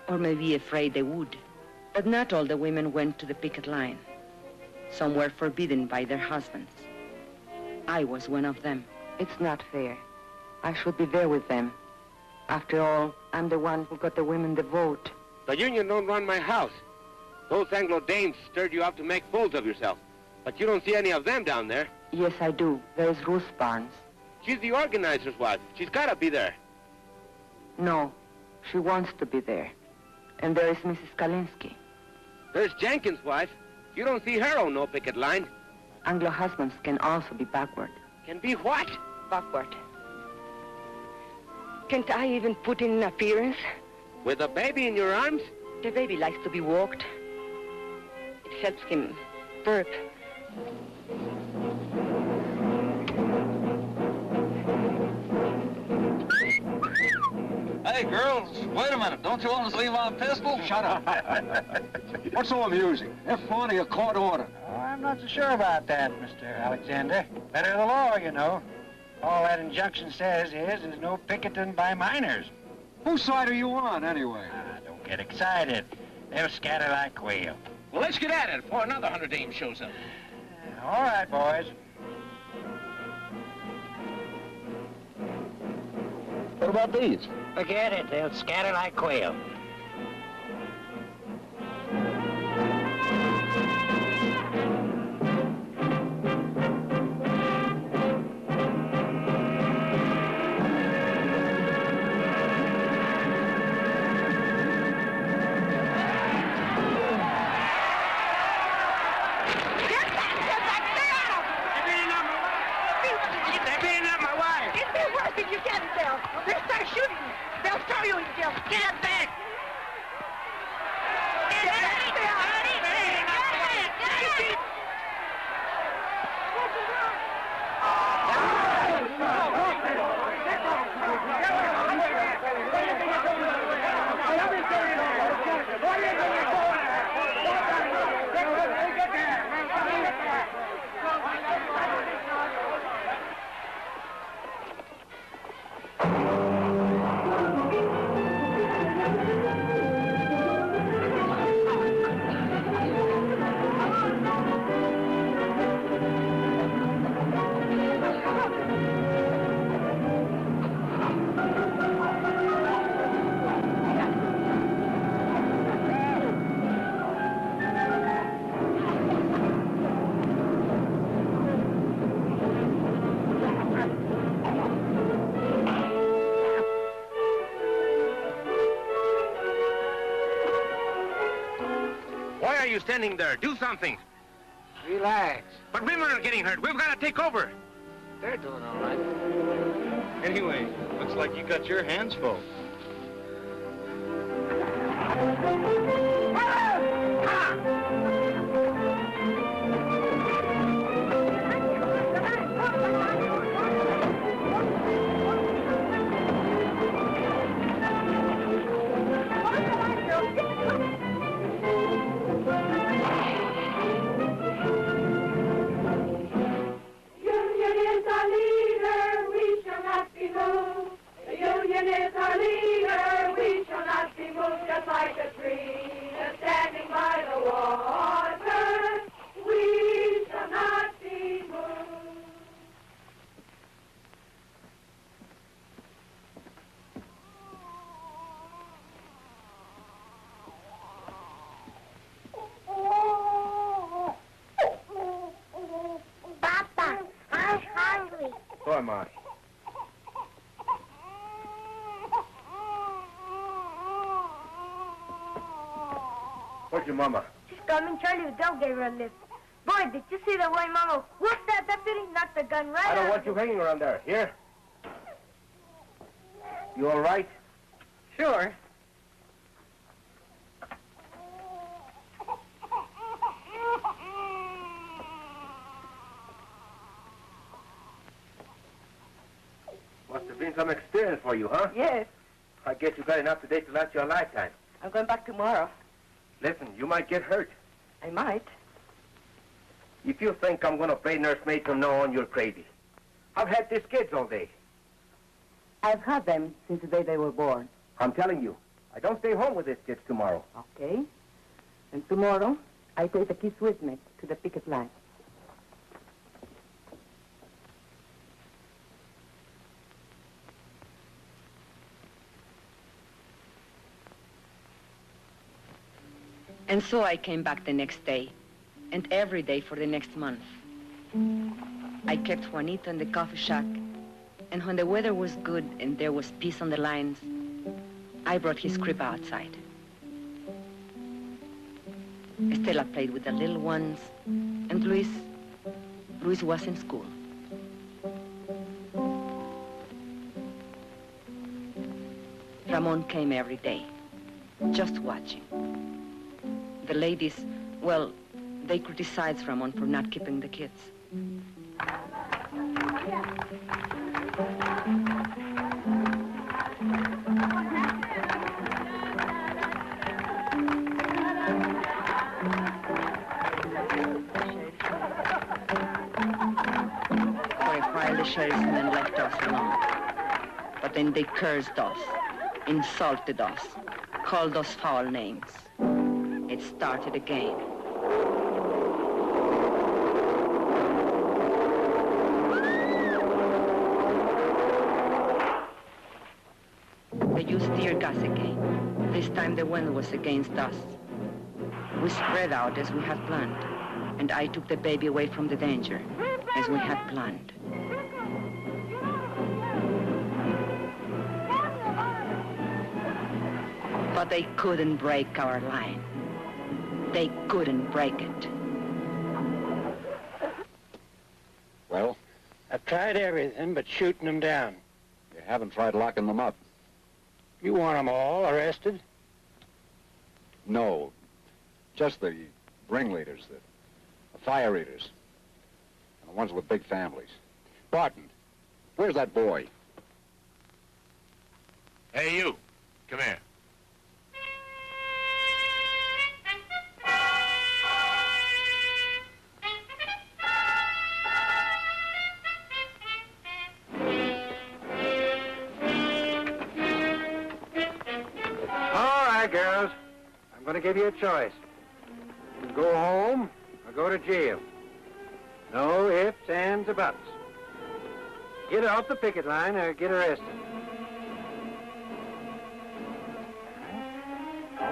Or maybe afraid they would. But not all the women went to the picket line. Some were forbidden by their husbands. I was one of them. It's not fair. I should be there with them. After all, I'm the one who got the women the vote. The union don't run my house. Those Anglo-Danes stirred you up to make fools of yourself. But you don't see any of them down there. Yes, I do. There's Ruth Barnes. She's the organizer's wife. She's got to be there. No, she wants to be there. And there is Mrs. Kalinsky. There's Jenkins' wife. You don't see her on no picket line. Anglo husbands can also be backward. Can be what? Backward. Can't I even put in an appearance? With a baby in your arms? The baby likes to be walked. It helps him burp. Hey, girls, wait a minute. Don't you want to see my pistol? Shut up. What's so amusing? F40, a court order. Oh, I'm not so sure about that, Mr. Alexander. Better the law, you know. All that injunction says is there's no picketing by miners. Whose side are you on, anyway? Don't get excited. They'll scatter like quail. Well, let's get at it before another 100 dames shows up. All right, boys. What about these? Forget it. They'll scatter like quail. Why are you standing there? Do something. Relax. But women are getting hurt. We've got to take over. They're doing all right. Anyway, looks like you got your hands full. So am I. Where's your mama? She's coming. Charlie the dog gave her a lift. Boy, did you see the way Mama whooped that? That feeling knocked the gun right I don't out want of you me. hanging around there. Here? You all right? Sure. been some experience for you, huh? Yes. I guess you got enough today to last you a lifetime. I'm going back tomorrow. Listen, you might get hurt. I might. If you think I'm going to play nursemaid from now on, you're crazy. I've had these kids all day. I've had them since the day they were born. I'm telling you, I don't stay home with these kids tomorrow. Okay. And tomorrow, I take the kids with me to the picket line. And so I came back the next day, and every day for the next month. I kept Juanito in the coffee shack, and when the weather was good and there was peace on the lines, I brought his crib outside. Estela played with the little ones, and Luis was in school. Ramon came every day, just watching. The ladies, well, they criticized Ramon for not keeping the kids. For a while, the sheriff's men left us alone. But then they cursed us, insulted us, called us foul names. It started again. They used tear gas again. This time the wind was against us. We spread out as we had planned, and I took the baby away from the danger, as we had planned. But they couldn't break our line. They couldn't break it. Well? I've tried everything but shooting them down. You haven't tried locking them up. You want them all arrested? No. Just the ringleaders, the fire eaters. And the ones with big families. Barton, where's that boy? Hey, you. Come here. Girls, I'm going to give you a choice. You can go home or go to jail. No ifs, ands, or buts. Get off the picket line or get arrested.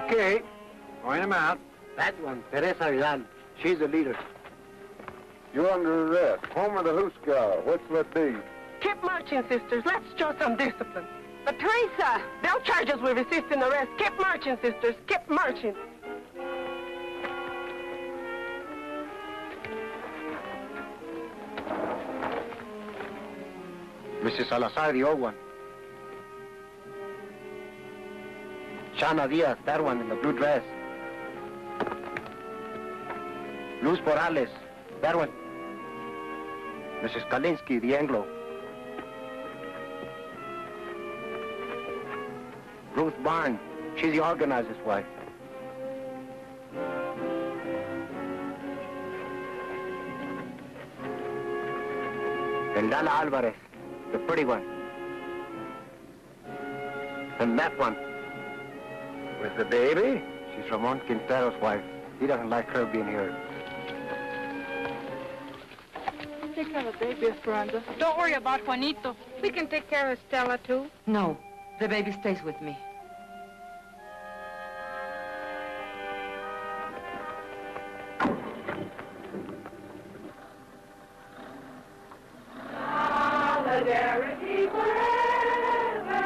Okay, point them out. That one, Teresa Vidal. She's the leader. You're under arrest. Homer the Hoosegow. What's that be? Keep marching, sisters. Let's show some discipline. But Teresa, they'll charge us with resisting arrest. Keep marching, sisters. Keep marching. Mrs. Salazar, the old one. Shana Diaz, that one in the blue dress. Luz Morales, that one. Mrs. Kalinsky, the Anglo. Ruth Barn, she's the organizer's wife. And Lala Alvarez, the pretty one. And that one, with the baby, she's Ramon Quintero's wife. He doesn't like her being here. Take care of the baby, Esperanza. Don't worry about Juanito. We can take care of Stella, too. No, the baby stays with me. Solidarity forever.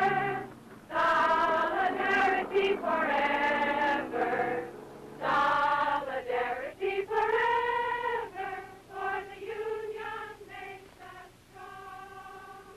Solidarity forever. Solidarity forever. For the union makes us strong.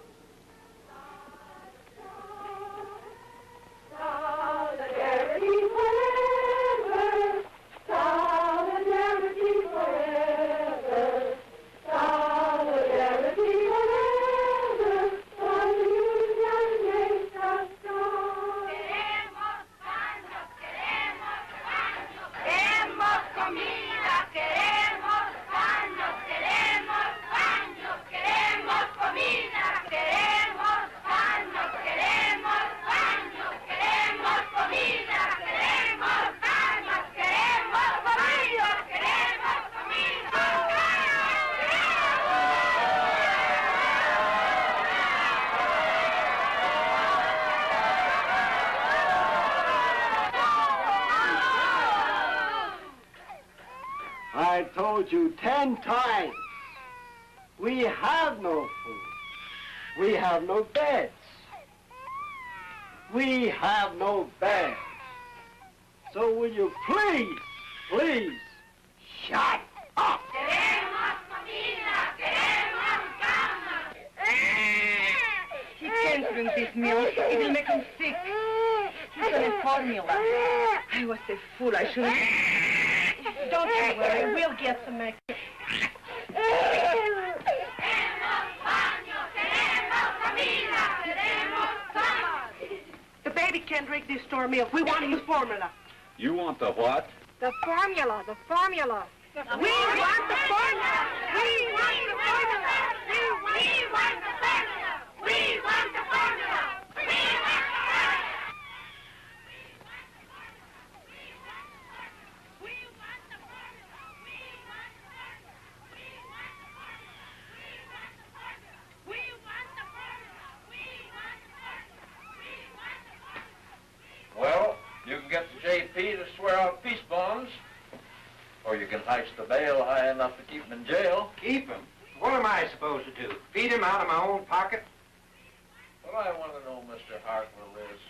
I told you 10 times. We have no food. We have no beds. We have no bags. So will you please, shut up? He can't drink this milk. It will make him sick. He's on a formula. I was a fool. I shouldn't... Don't you worry. We'll get some extra. The baby can't drink this store milk. We want his formula. You want the what? The formula, the formula. We want the formula. We want the formula. We want the formula. We want the formula. Well, you can get the JP to swear out peace bonds, or you can heist the bail high enough to keep him in jail. Keep him? What am I supposed to do? Feed him out of my own pocket? What I want to know, Mr. Hartwell, is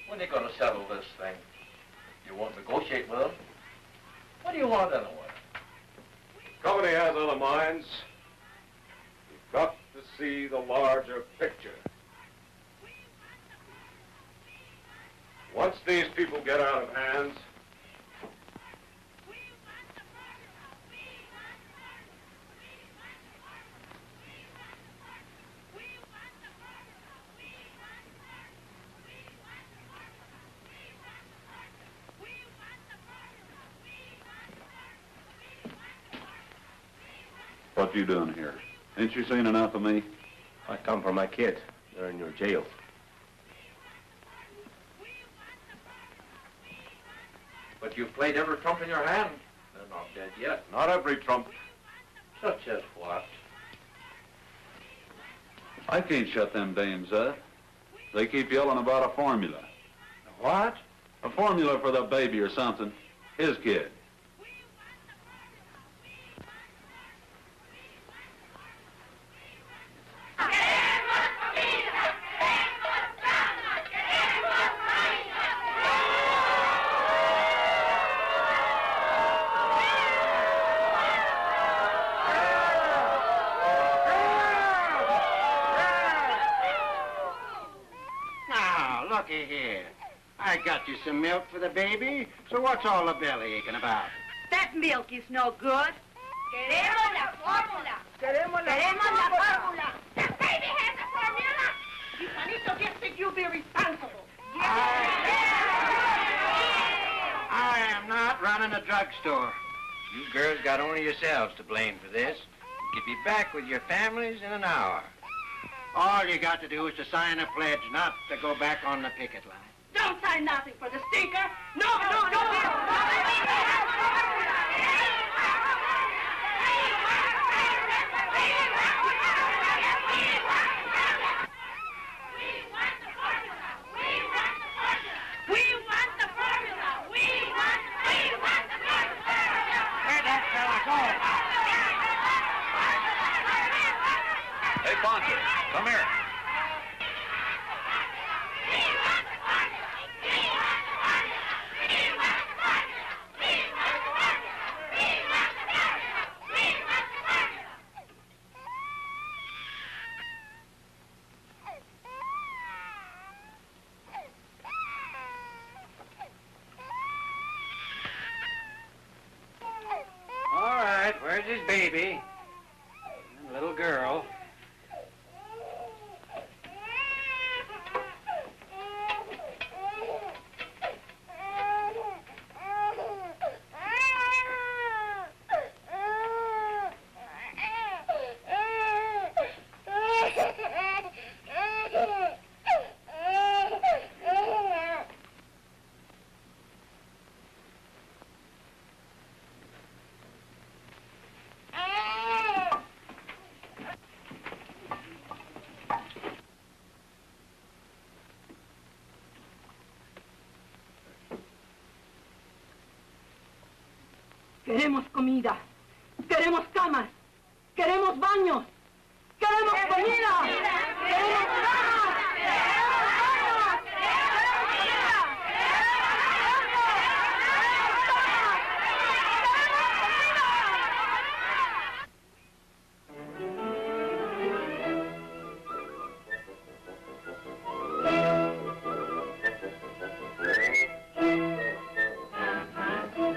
when are you going to settle this thing? You won't negotiate with him? What do you want anyway? Company has other minds. You've got to see the larger picture. Once these people get out of hands, What you doing here? Ain't you seen enough of me? I come for my kids. They're in your jail. But you've played every trump in your hand. They're not dead yet. not every trump. Such as what? I can't shut them dames up. They keep yelling about a formula. What? A formula for the baby or something. His kid. Now, looky here. I got you some milk for the baby, so what's all the belly aching about? That milk is no good. Queremos la fórmula. Queremos la fórmula. The baby has a formula. You Juanito just think you'll be responsible. I am not running a drugstore. You girls got only yourselves to blame for this. You could be back with your families in an hour. All you got to do is to sign a pledge not to go back on the picket line. Don't sign nothing for the stinker. No. Where'd that fella go? Hey, Poncho, come here. All right, where's his baby? And little girl. Queremos comida. Queremos camas. Queremos baños. Queremos comida. Queremos camas.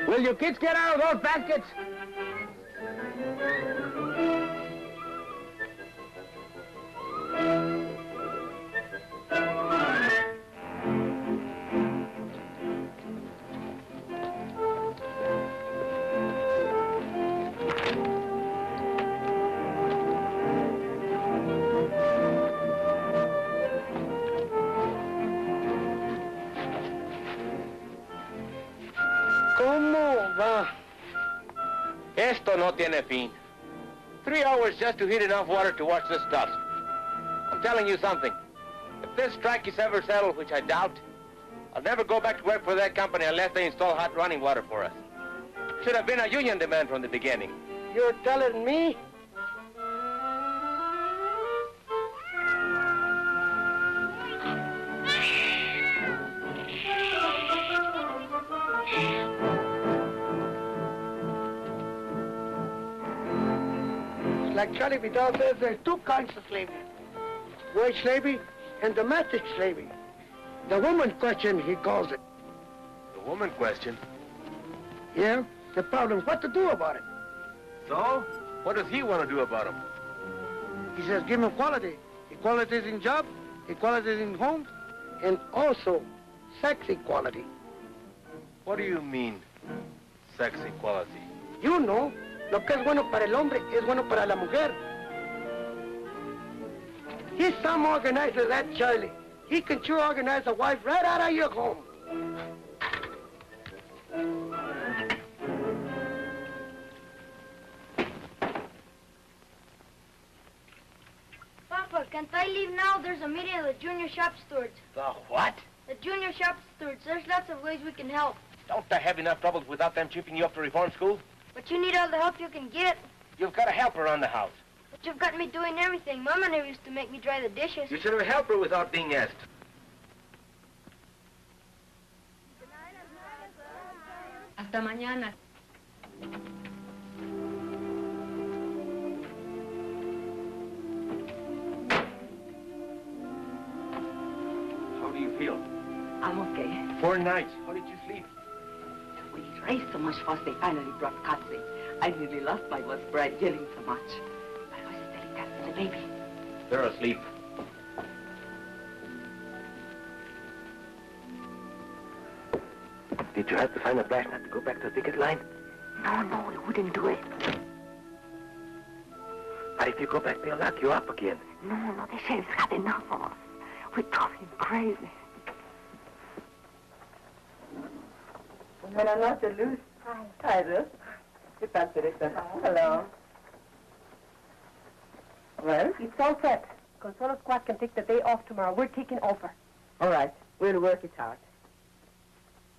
Will you kids get out of those baskets? ¿Cómo va? Esto no tiene fin. 3 hours just to heat enough water to wash the stuff. I'm telling you something. If this strike is ever settled, which I doubt, I'll never go back to work for that company unless they install hot running water for us. Should have been a union demand from the beginning. You're telling me? Like Charlie Vidal says, there's two kinds of slavery. Wage slavery and domestic slavery. The woman question, he calls it. The woman question? Yeah? The problem is what to do about it. So? What does he want to do about them? He says give them equality. Equality is in job, equality is in home, and also sex equality. What do you mean, sex equality? You know, lo que es bueno para el hombre es bueno para la mujer. He's some organizer, that Charlie. He can sure organize a wife right out of your home. Papa, can't I leave now? There's a meeting of the junior shop stewards. The what? The junior shop stewards. There's lots of ways we can help. Don't I have enough troubles without them chipping you up to reform school? But you need all the help you can get. You've got a helper around the house. But you've got me doing everything. Mama never used to make me dry the dishes. You should have a helper without being asked. Hasta mañana. How do you feel? I'm okay. 4 nights. How did you sleep? We raised so much fuss, they finally brought Patsy. I nearly lost my voice, Brad, yelling so much. I was telling Cat and the baby. They're asleep. Did you have to find a flash nut to go back to the picket line? No, we wouldn't do it. But if you go back, they'll lock you up again. No, the sheriff's had enough of us. We drove him crazy. Buenas noches, Luz. Hi, Ruth. ¿Qué tal, Teresa? Hello. Well? It's all set. Consuelo Squad can take the day off tomorrow. We're taking over. All right. We'll work it out.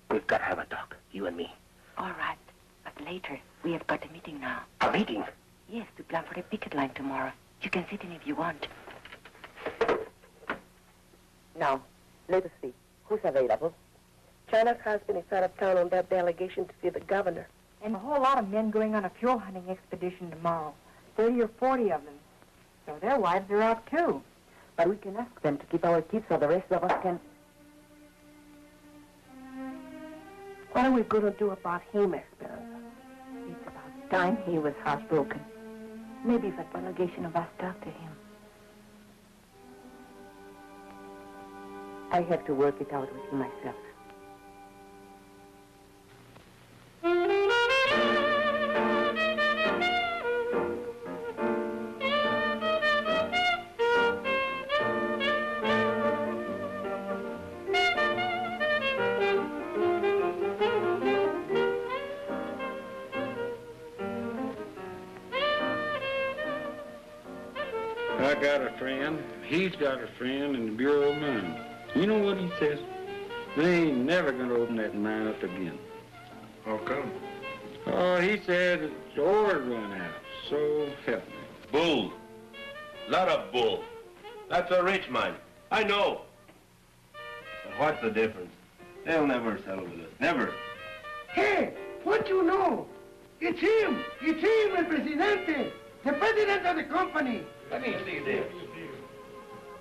We've got to have a talk, you and me. All right. But later, we have got a meeting now. A meeting? Yes, to plan for the picket line tomorrow. You can sit in if you want. Now, let us see. Who's available? China's husband is out of town on that delegation to see the governor. And a whole lot of men going on a fuel hunting expedition tomorrow. 30 or 40 of them. So their wives are out too. But we can ask them to keep our kids so the rest of us can... What are we going to do about him, Esperanza? It's about time he was heartbroken. Maybe if a delegation of us talk to him. I have to work it out with him myself. I got a friend, he's got a friend in the Bureau of Mines. You know what he says? They ain't never gonna open that mine up again. How come? Oh, he said the order run out, so help me. Bull. Lot of bull. That's a rich man. I know. But what's the difference? They'll never settle with us. Never. Hey, what you know? It's him. It's him, El Presidente. The president of the company. Let me see this.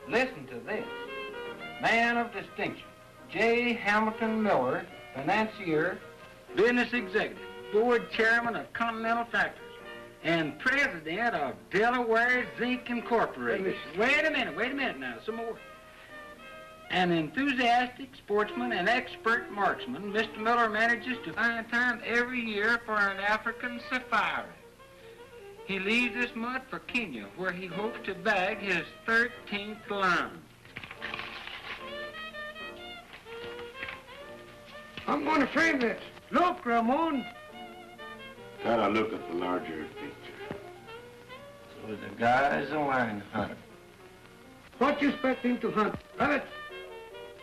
Listen to this. Man of distinction, J. Hamilton Miller, financier, business executive, board chairman of Continental Factors, and president of Delaware Zinc Incorporated. Wait a minute now, some more. An enthusiastic sportsman and expert marksman, Mr. Miller manages to find time every year for an African safari. He leaves this mud for Kenya, where he hopes to bag his 13th lion. I'm going to frame this. Look, Ramon. Gotta look at the larger picture. So the guy's a lion hunter. What you expect him to hunt? Rabbit?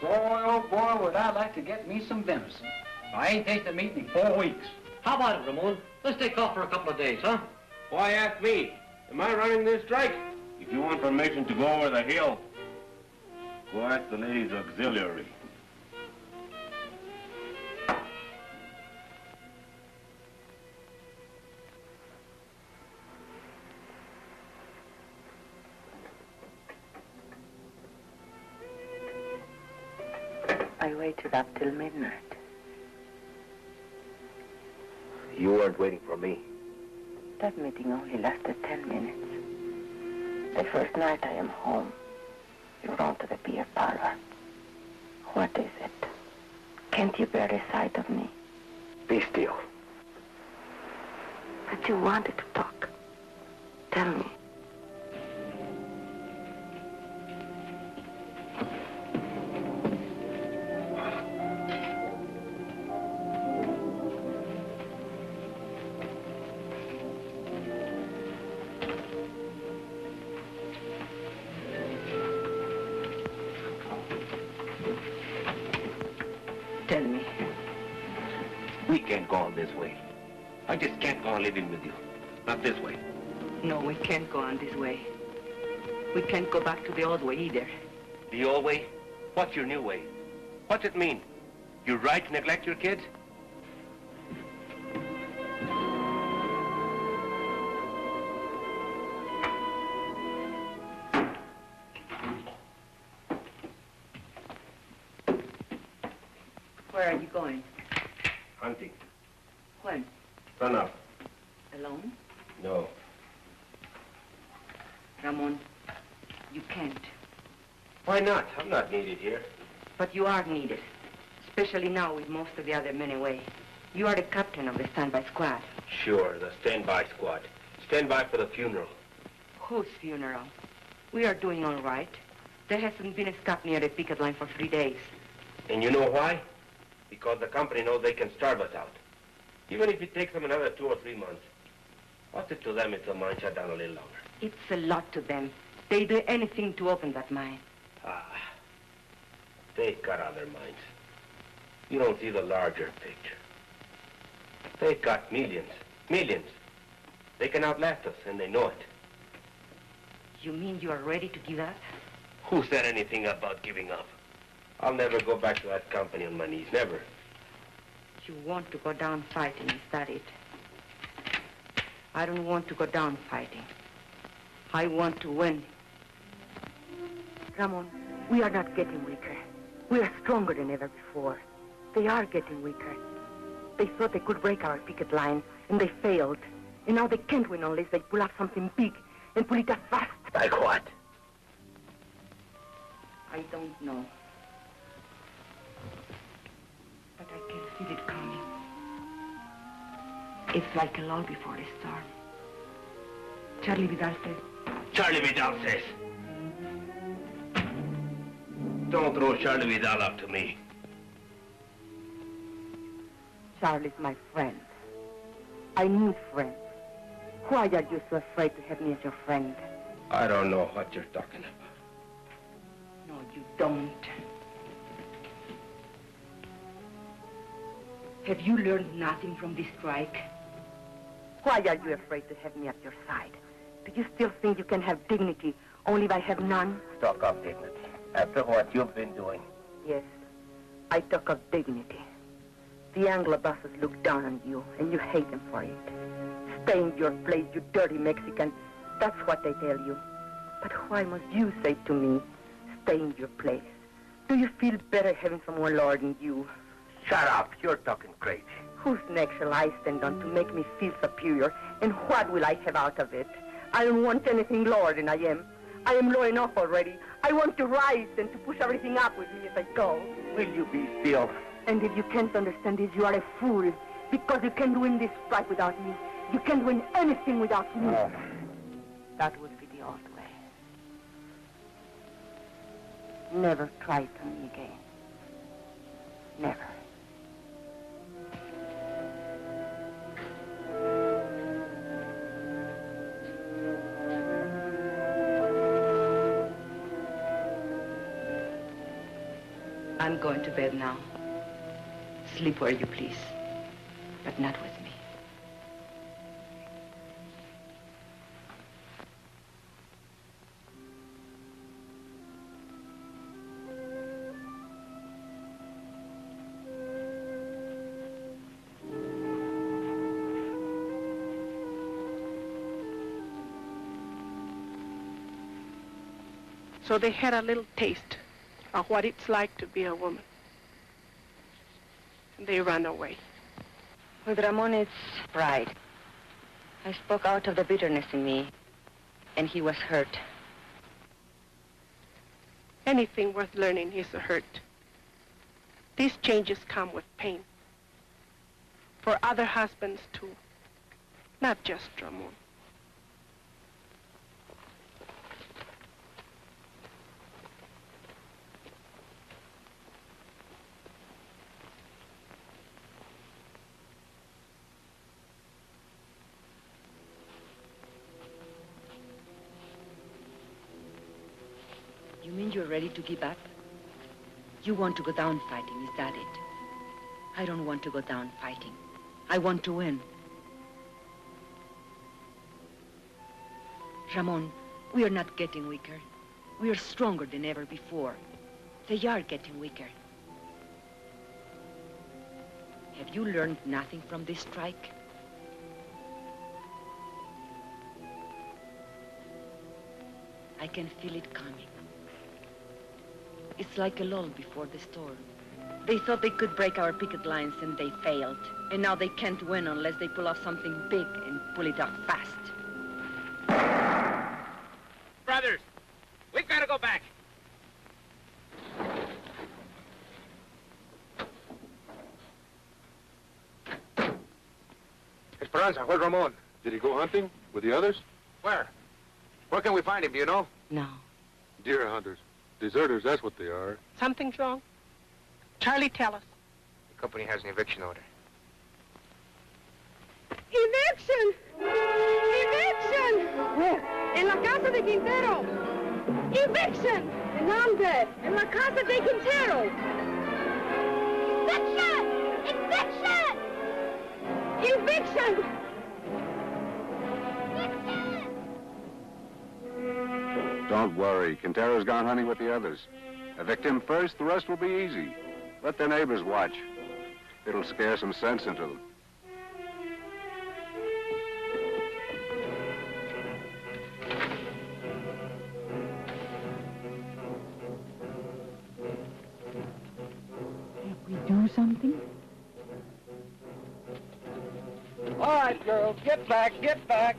Boy, oh boy, would I like to get me some venison. I ain't tasted meat in 4 weeks. How about it, Ramon? Let's take off for a couple of days, huh? Why ask me? Am I running this strike? If you want permission to go over the hill, go ask the ladies' auxiliary. I waited up till midnight. You weren't waiting for me. That meeting only lasted 10 minutes. The first night I am home, you run to the beer parlor. What is it? Can't you bear the sight of me? Be still. But you wanted to talk. Tell me. Tell me. We can't go on this way. I just can't go on living with you. Not this way. No, we can't go on this way. We can't go back to the old way either. The old way? What's your new way? What's it mean? You're right to neglect your kids? Where are you going? Hunting. When? Run up. Alone? No. Ramon, you can't. Why not? I'm not needed here. But you are needed. Especially now with most of the other men away. You are the captain of the standby squad. Sure, the standby squad. Stand by for the funeral. Whose funeral? We are doing all right. There hasn't been a scrap near the picket line for 3 days. And you know why? Because the company knows they can starve us out. Even if it takes them another 2 or 3 months. What's it to them if the mine shut down a little longer? It's a lot to them. They do anything to open that mine. They've got other minds. You don't see the larger picture. They've got millions. Millions. They can outlast us, and they know it. You mean you are ready to give up? Who said anything about giving up? I'll never go back to that company on my knees. Never. You want to go down fighting, is that it? I don't want to go down fighting. I want to win. Ramon, we are not getting weaker. We are stronger than ever before. They are getting weaker. They thought they could break our picket line, and they failed. And now they can't win unless they pull off something big and pull it off fast. Like what? I don't know. But I can feel it coming. It's like a lull before a storm. Charlie Vidal says. Charlie Vidal says. Don't throw Charlie Vidal up to me. Charlie's my friend. I need friends. Why are you so afraid to have me as your friend? I don't know what you're talking about. No, you don't. Have you learned nothing from this strike? Why are you afraid to have me at your side? Do you still think you can have dignity only if I have none? Talk of dignity. After what you've been doing. Yes, I talk of dignity. The Anglo bosses look down on you, and you hate them for it. Stay in your place, you dirty Mexican. That's what they tell you. But why must you say to me, stay in your place? Do you feel better having someone lording you? Shut up. You're talking crazy. Whose neck shall I stand on to make me feel superior? And what will I have out of it? I don't want anything lower than I am. I am low enough already. I want to rise and to push everything up with me as I go. Will you be still? And if you can't understand this, you are a fool. Because you can't win this fight without me. You can't win anything without me. Oh. That would be the old way. Never try it on me again. Never. I'm going to bed now. Sleep where you please, but not with me. So they had a little taste of what it's like to be a woman. And they ran away. With Ramon, it's pride. I spoke out of the bitterness in me, and he was hurt. Anything worth learning is a hurt. These changes come with pain. For other husbands, too. Not just Ramon. You mean you're ready to give up? You want to go down fighting, is that it? I don't want to go down fighting. I want to win. Ramon, we are not getting weaker. We are stronger than ever before. They are getting weaker. Have you learned nothing from this strike? I can feel it coming. It's like a lull before the storm. They thought they could break our picket lines and they failed. And now they can't win unless they pull off something big and pull it off fast. Brothers, we've got to go back. Esperanza, where's Ramon? Did he go hunting with the others? Where? Where can we find him, do you know? No. Deer hunters. Deserters, that's what they are. Something's wrong? Charlie, tell us. The company has an eviction order. ¡Eviction! ¡Eviction! Where? En la casa de Quintero. Eviction! ¿En dónde? En la casa de Quintero. Eviction! Eviction! Eviction! Don't worry. Quintero's gone hunting with the others. Evict him first, the rest will be easy. Let their neighbors watch. It'll scare some sense into them. We do something? All right, girls, get back, get back.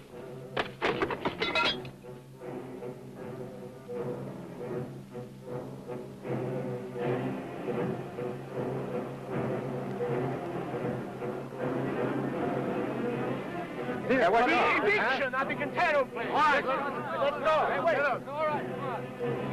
Here, what's The up? eviction at the Quintero place. All right, let's go. Hey, wait. All right, come on.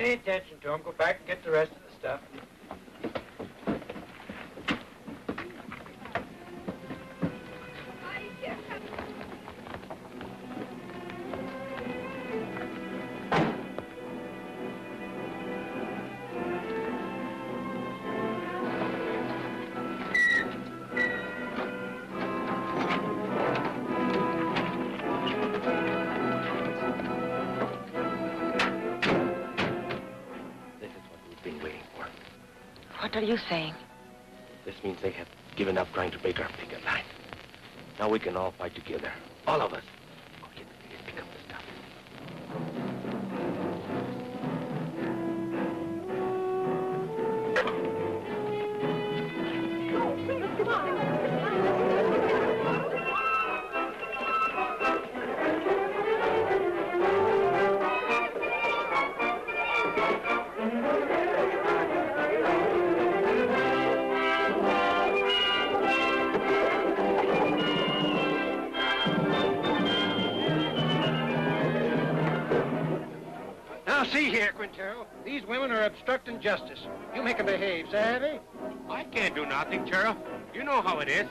any attention to him. Go back and get the rest of the stuff. What are you saying? This means they have given up trying to break our picket line. Now we can all fight together. All of us. Go get and pick up the stuff. Now, see here, Quintero. These women are obstructing justice. You make them behave, savvy? I can't do nothing, Sheriff. You know how it is.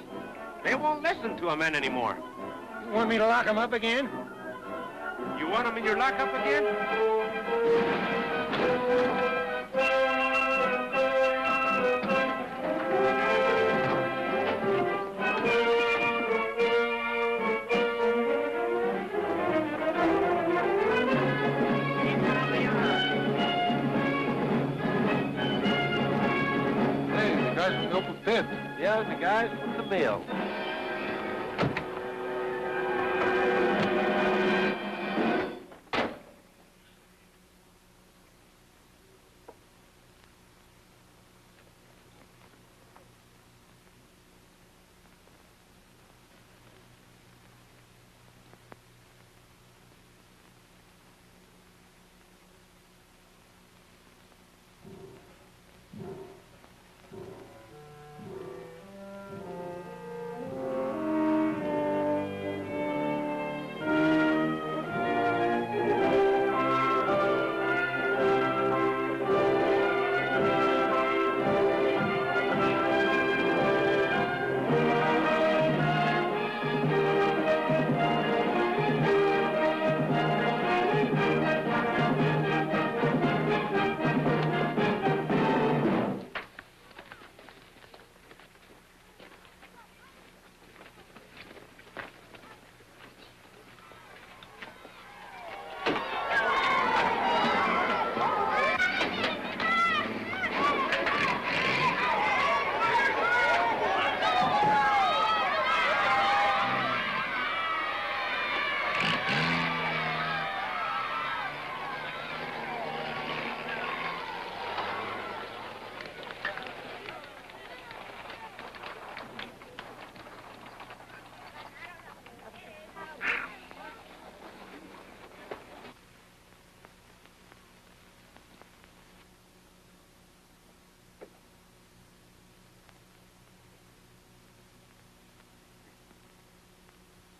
They won't listen to a man anymore. You want me to lock them up again? You want them in your lockup again? Yeah, the guys from the mill.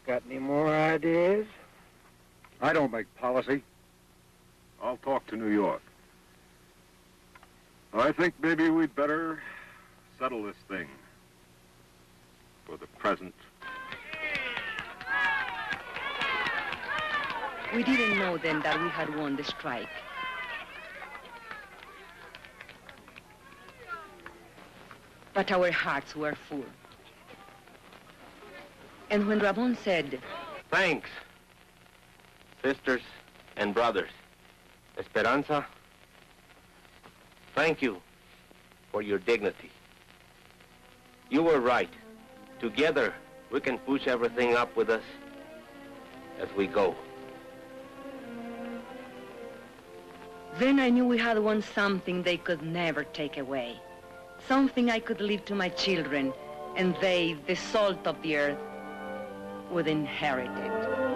Got any more ideas? I don't make policy. I'll talk to New York. I think maybe we'd better settle this thing for the present. We didn't know then that we had won the strike. But our hearts were full. And when Ramon said, Thanks, sisters and brothers. Esperanza, thank you for your dignity. You were right. Together, we can push everything up with us as we go. then I knew we had won something they could never take away. Something I could leave to my children, and they, the salt of the earth, would inherit it.